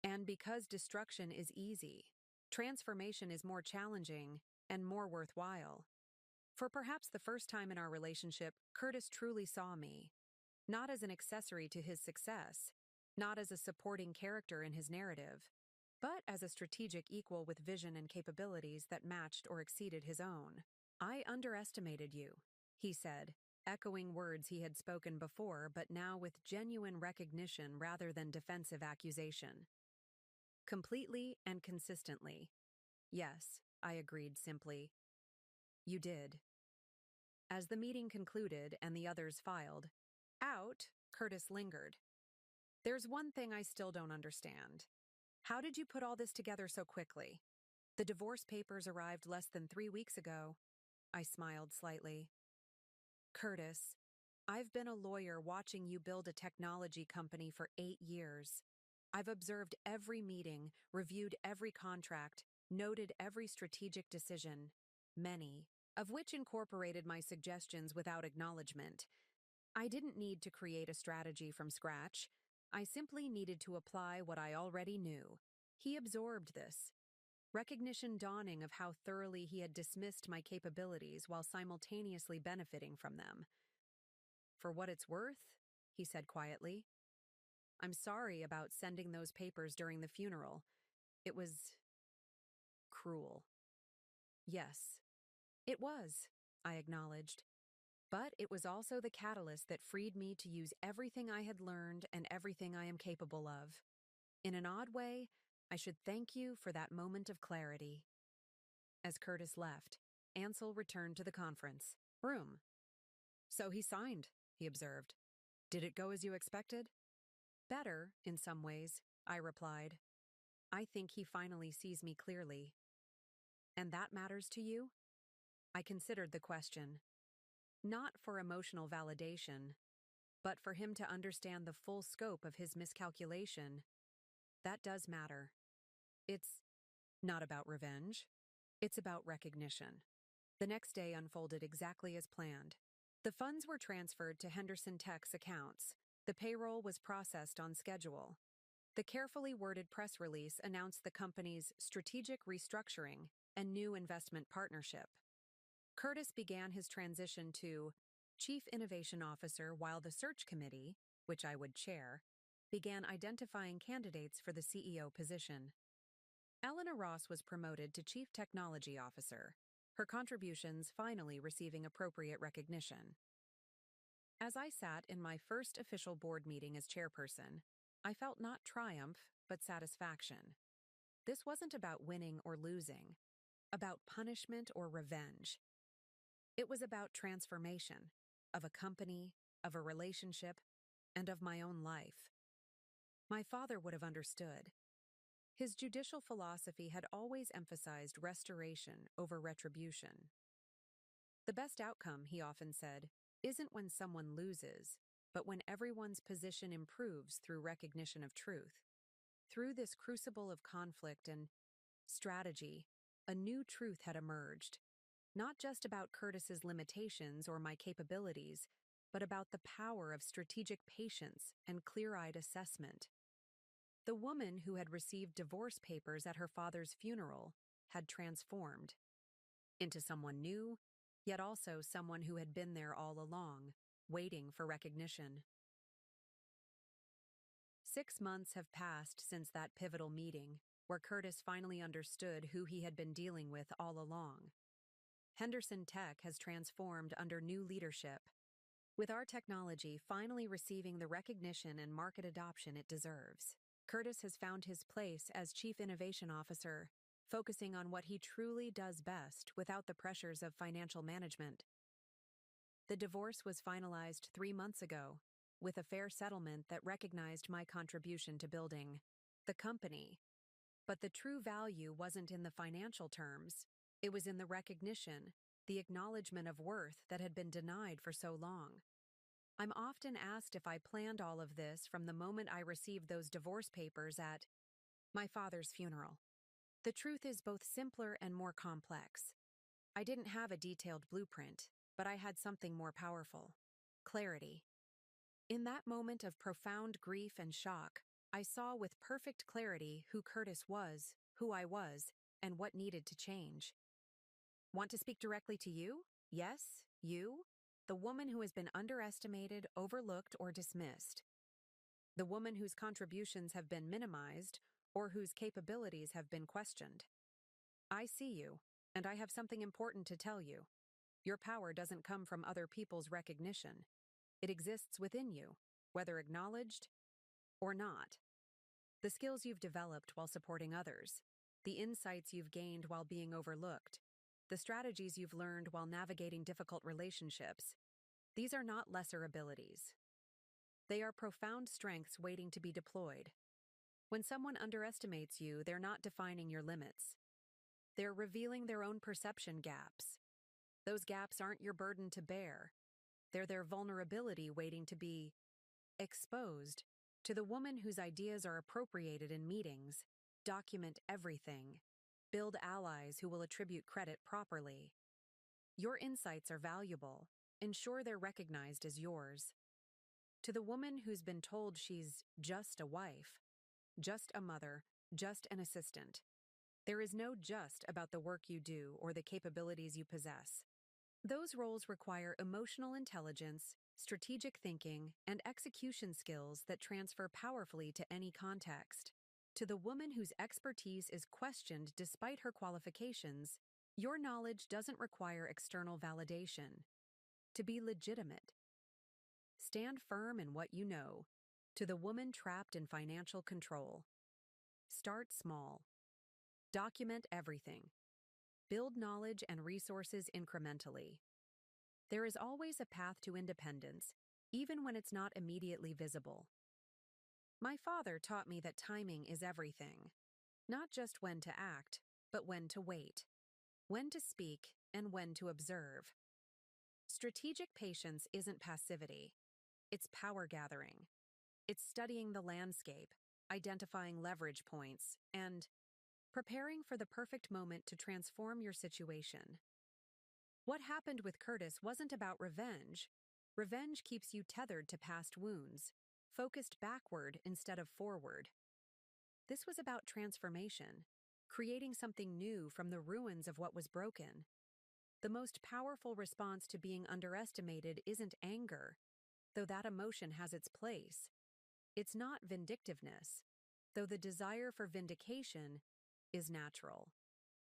And because destruction is easy, transformation is more challenging and more worthwhile." For perhaps the first time in our relationship, Curtis truly saw me, not as an accessory to his success, not as a supporting character in his narrative, but as a strategic equal with vision and capabilities that matched or exceeded his own. "I underestimated you," he said, echoing words he had spoken before but now with genuine recognition rather than defensive accusation. "Completely and consistently." "Yes," I agreed simply. "You did." As the meeting concluded and the others filed out, Curtis lingered. "There's one thing I still don't understand. How did you put all this together so quickly? The divorce papers arrived less than 3 weeks ago." I smiled slightly. "Curtis, I've been a lawyer watching you build a technology company for 8 years. I've observed every meeting, reviewed every contract, noted every strategic decision, many of which incorporated my suggestions without acknowledgement. I didn't need to create a strategy from scratch. I simply needed to apply what I already knew." He absorbed this, recognition dawning of how thoroughly he had dismissed my capabilities while simultaneously benefiting from them. "For what it's worth," he said quietly, "I'm sorry about sending those papers during the funeral. It was cruel." "Yes, it was," I acknowledged. "But it was also the catalyst that freed me to use everything I had learned and everything I am capable of. In an odd way, I should thank you for that moment of clarity." As Curtis left, Ansel returned to the conference room. "So he signed," he observed. "Did it go as you expected?" "Better, in some ways," I replied. "I think he finally sees me clearly." "And that matters to you?" I considered the question. Not for emotional validation, but for him to understand the full scope of his miscalculation. That does matter. It's not about revenge. It's about recognition. The next day unfolded exactly as planned. The funds were transferred to Henderson Tech's accounts. The payroll was processed on schedule. The carefully worded press release announced the company's strategic restructuring and new investment partnership. Curtis began his transition to Chief Innovation Officer while the search committee, which I would chair, began identifying candidates for the CEO position. Eleanor Ross was promoted to Chief Technology Officer, her contributions finally receiving appropriate recognition. As I sat in my first official board meeting as chairperson, I felt not triumph, but satisfaction. This wasn't about winning or losing, about punishment or revenge. It was about transformation, of a company, of a relationship, and of my own life. My father would have understood. His judicial philosophy had always emphasized restoration over retribution. The best outcome, he often said, isn't when someone loses, but when everyone's position improves through recognition of truth. Through this crucible of conflict and strategy, a new truth had emerged, not just about Curtis's limitations or my capabilities, but about the power of strategic patience and clear-eyed assessment. The woman who had received divorce papers at her father's funeral had transformed into someone new, yet also someone who had been there all along, waiting for recognition. 6 months have passed since that pivotal meeting, where Curtis finally understood who he had been dealing with all along. Henderson Tech has transformed under new leadership, with our technology finally receiving the recognition and market adoption it deserves. Curtis has found his place as Chief Innovation Officer, focusing on what he truly does best without the pressures of financial management. The divorce was finalized 3 months ago, with a fair settlement that recognized my contribution to building the company. But the true value wasn't in the financial terms, it was in the recognition, the acknowledgement of worth that had been denied for so long. I'm often asked if I planned all of this from the moment I received those divorce papers at my father's funeral. The truth is both simpler and more complex. I didn't have a detailed blueprint, but I had something more powerful: clarity. In that moment of profound grief and shock, I saw with perfect clarity who Curtis was, who I was, and what needed to change. Want to speak directly to you? Yes, you? The woman who has been underestimated, overlooked, or dismissed. The woman whose contributions have been minimized or whose capabilities have been questioned. I see you, and I have something important to tell you. Your power doesn't come from other people's recognition. It exists within you, whether acknowledged or not. The skills you've developed while supporting others, the insights you've gained while being overlooked, the strategies you've learned while navigating difficult relationships, these are not lesser abilities. They are profound strengths waiting to be deployed. When someone underestimates you, they're not defining your limits. They're revealing their own perception gaps. Those gaps aren't your burden to bear. They're their vulnerability waiting to be exposed. To the woman whose ideas are appropriated in meetings, document everything. Build allies who will attribute credit properly. Your insights are valuable. Ensure they're recognized as yours. To the woman who's been told she's just a wife, just a mother, just an assistant, there is no just about the work you do or the capabilities you possess. Those roles require emotional intelligence, strategic thinking, and execution skills that transfer powerfully to any context. To the woman whose expertise is questioned despite her qualifications, your knowledge doesn't require external validation. To be legitimate, stand firm in what you know. To the woman trapped in financial control, start small. Document everything. Build knowledge and resources incrementally. There is always a path to independence, even when it's not immediately visible. My father taught me that timing is everything. Not just when to act, but when to wait. When to speak and when to observe. Strategic patience isn't passivity. It's power gathering. It's studying the landscape, identifying leverage points, and preparing for the perfect moment to transform your situation. What happened with Curtis wasn't about revenge. Revenge keeps you tethered to past wounds, focused backward instead of forward. This was about transformation, creating something new from the ruins of what was broken. The most powerful response to being underestimated isn't anger, though that emotion has its place. It's not vindictiveness, though the desire for vindication is natural.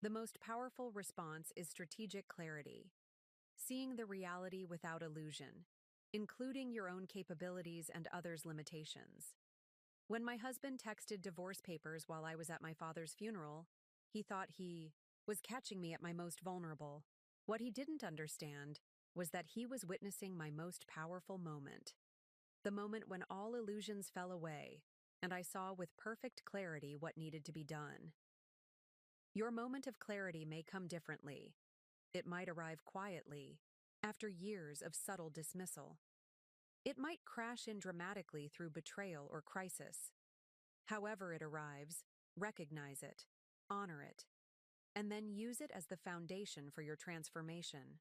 The most powerful response is strategic clarity, seeing the reality without illusion, including your own capabilities and others' limitations. When my husband texted divorce papers while I was at my father's funeral, he thought he was catching me at my most vulnerable. What he didn't understand was that he was witnessing my most powerful moment. The moment when all illusions fell away, and I saw with perfect clarity what needed to be done. Your moment of clarity may come differently. It might arrive quietly, after years of subtle dismissal. It might crash in dramatically through betrayal or crisis. However it arrives, recognize it, honor it, and then use it as the foundation for your transformation.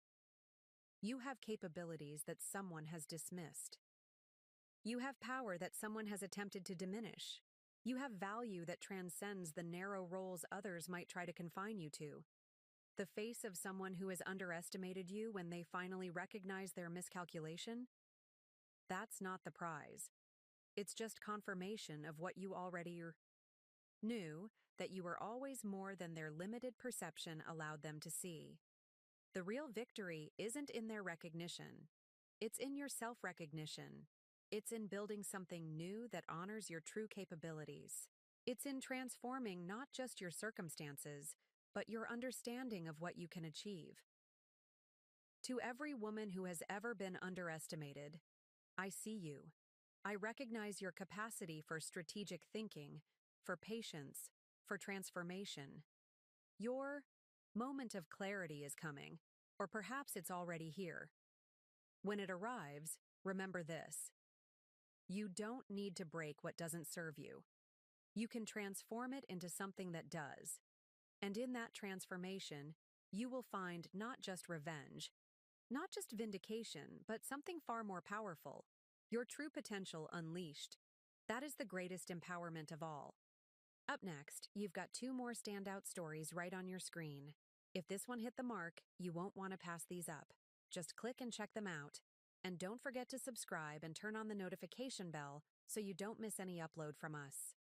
You have capabilities that someone has dismissed. You have power that someone has attempted to diminish. You have value that transcends the narrow roles others might try to confine you to. The face of someone who has underestimated you when they finally recognize their miscalculation? That's not the prize. It's just confirmation of what you already knew, that you were always more than their limited perception allowed them to see. The real victory isn't in their recognition. It's in your self-recognition. It's in building something new that honors your true capabilities. It's in transforming not just your circumstances, but your understanding of what you can achieve. To every woman who has ever been underestimated, I see you. I recognize your capacity for strategic thinking, for patience, for transformation. Your moment of clarity is coming, or perhaps it's already here. When it arrives, remember this. You don't need to break what doesn't serve you. You can transform it into something that does. And in that transformation, you will find not just revenge, not just vindication, but something far more powerful. Your true potential unleashed. That is the greatest empowerment of all. Up next, you've got 2 more standout stories right on your screen. If this one hit the mark, you won't want to pass these up. Just click and check them out. And don't forget to subscribe and turn on the notification bell so you don't miss any upload from us.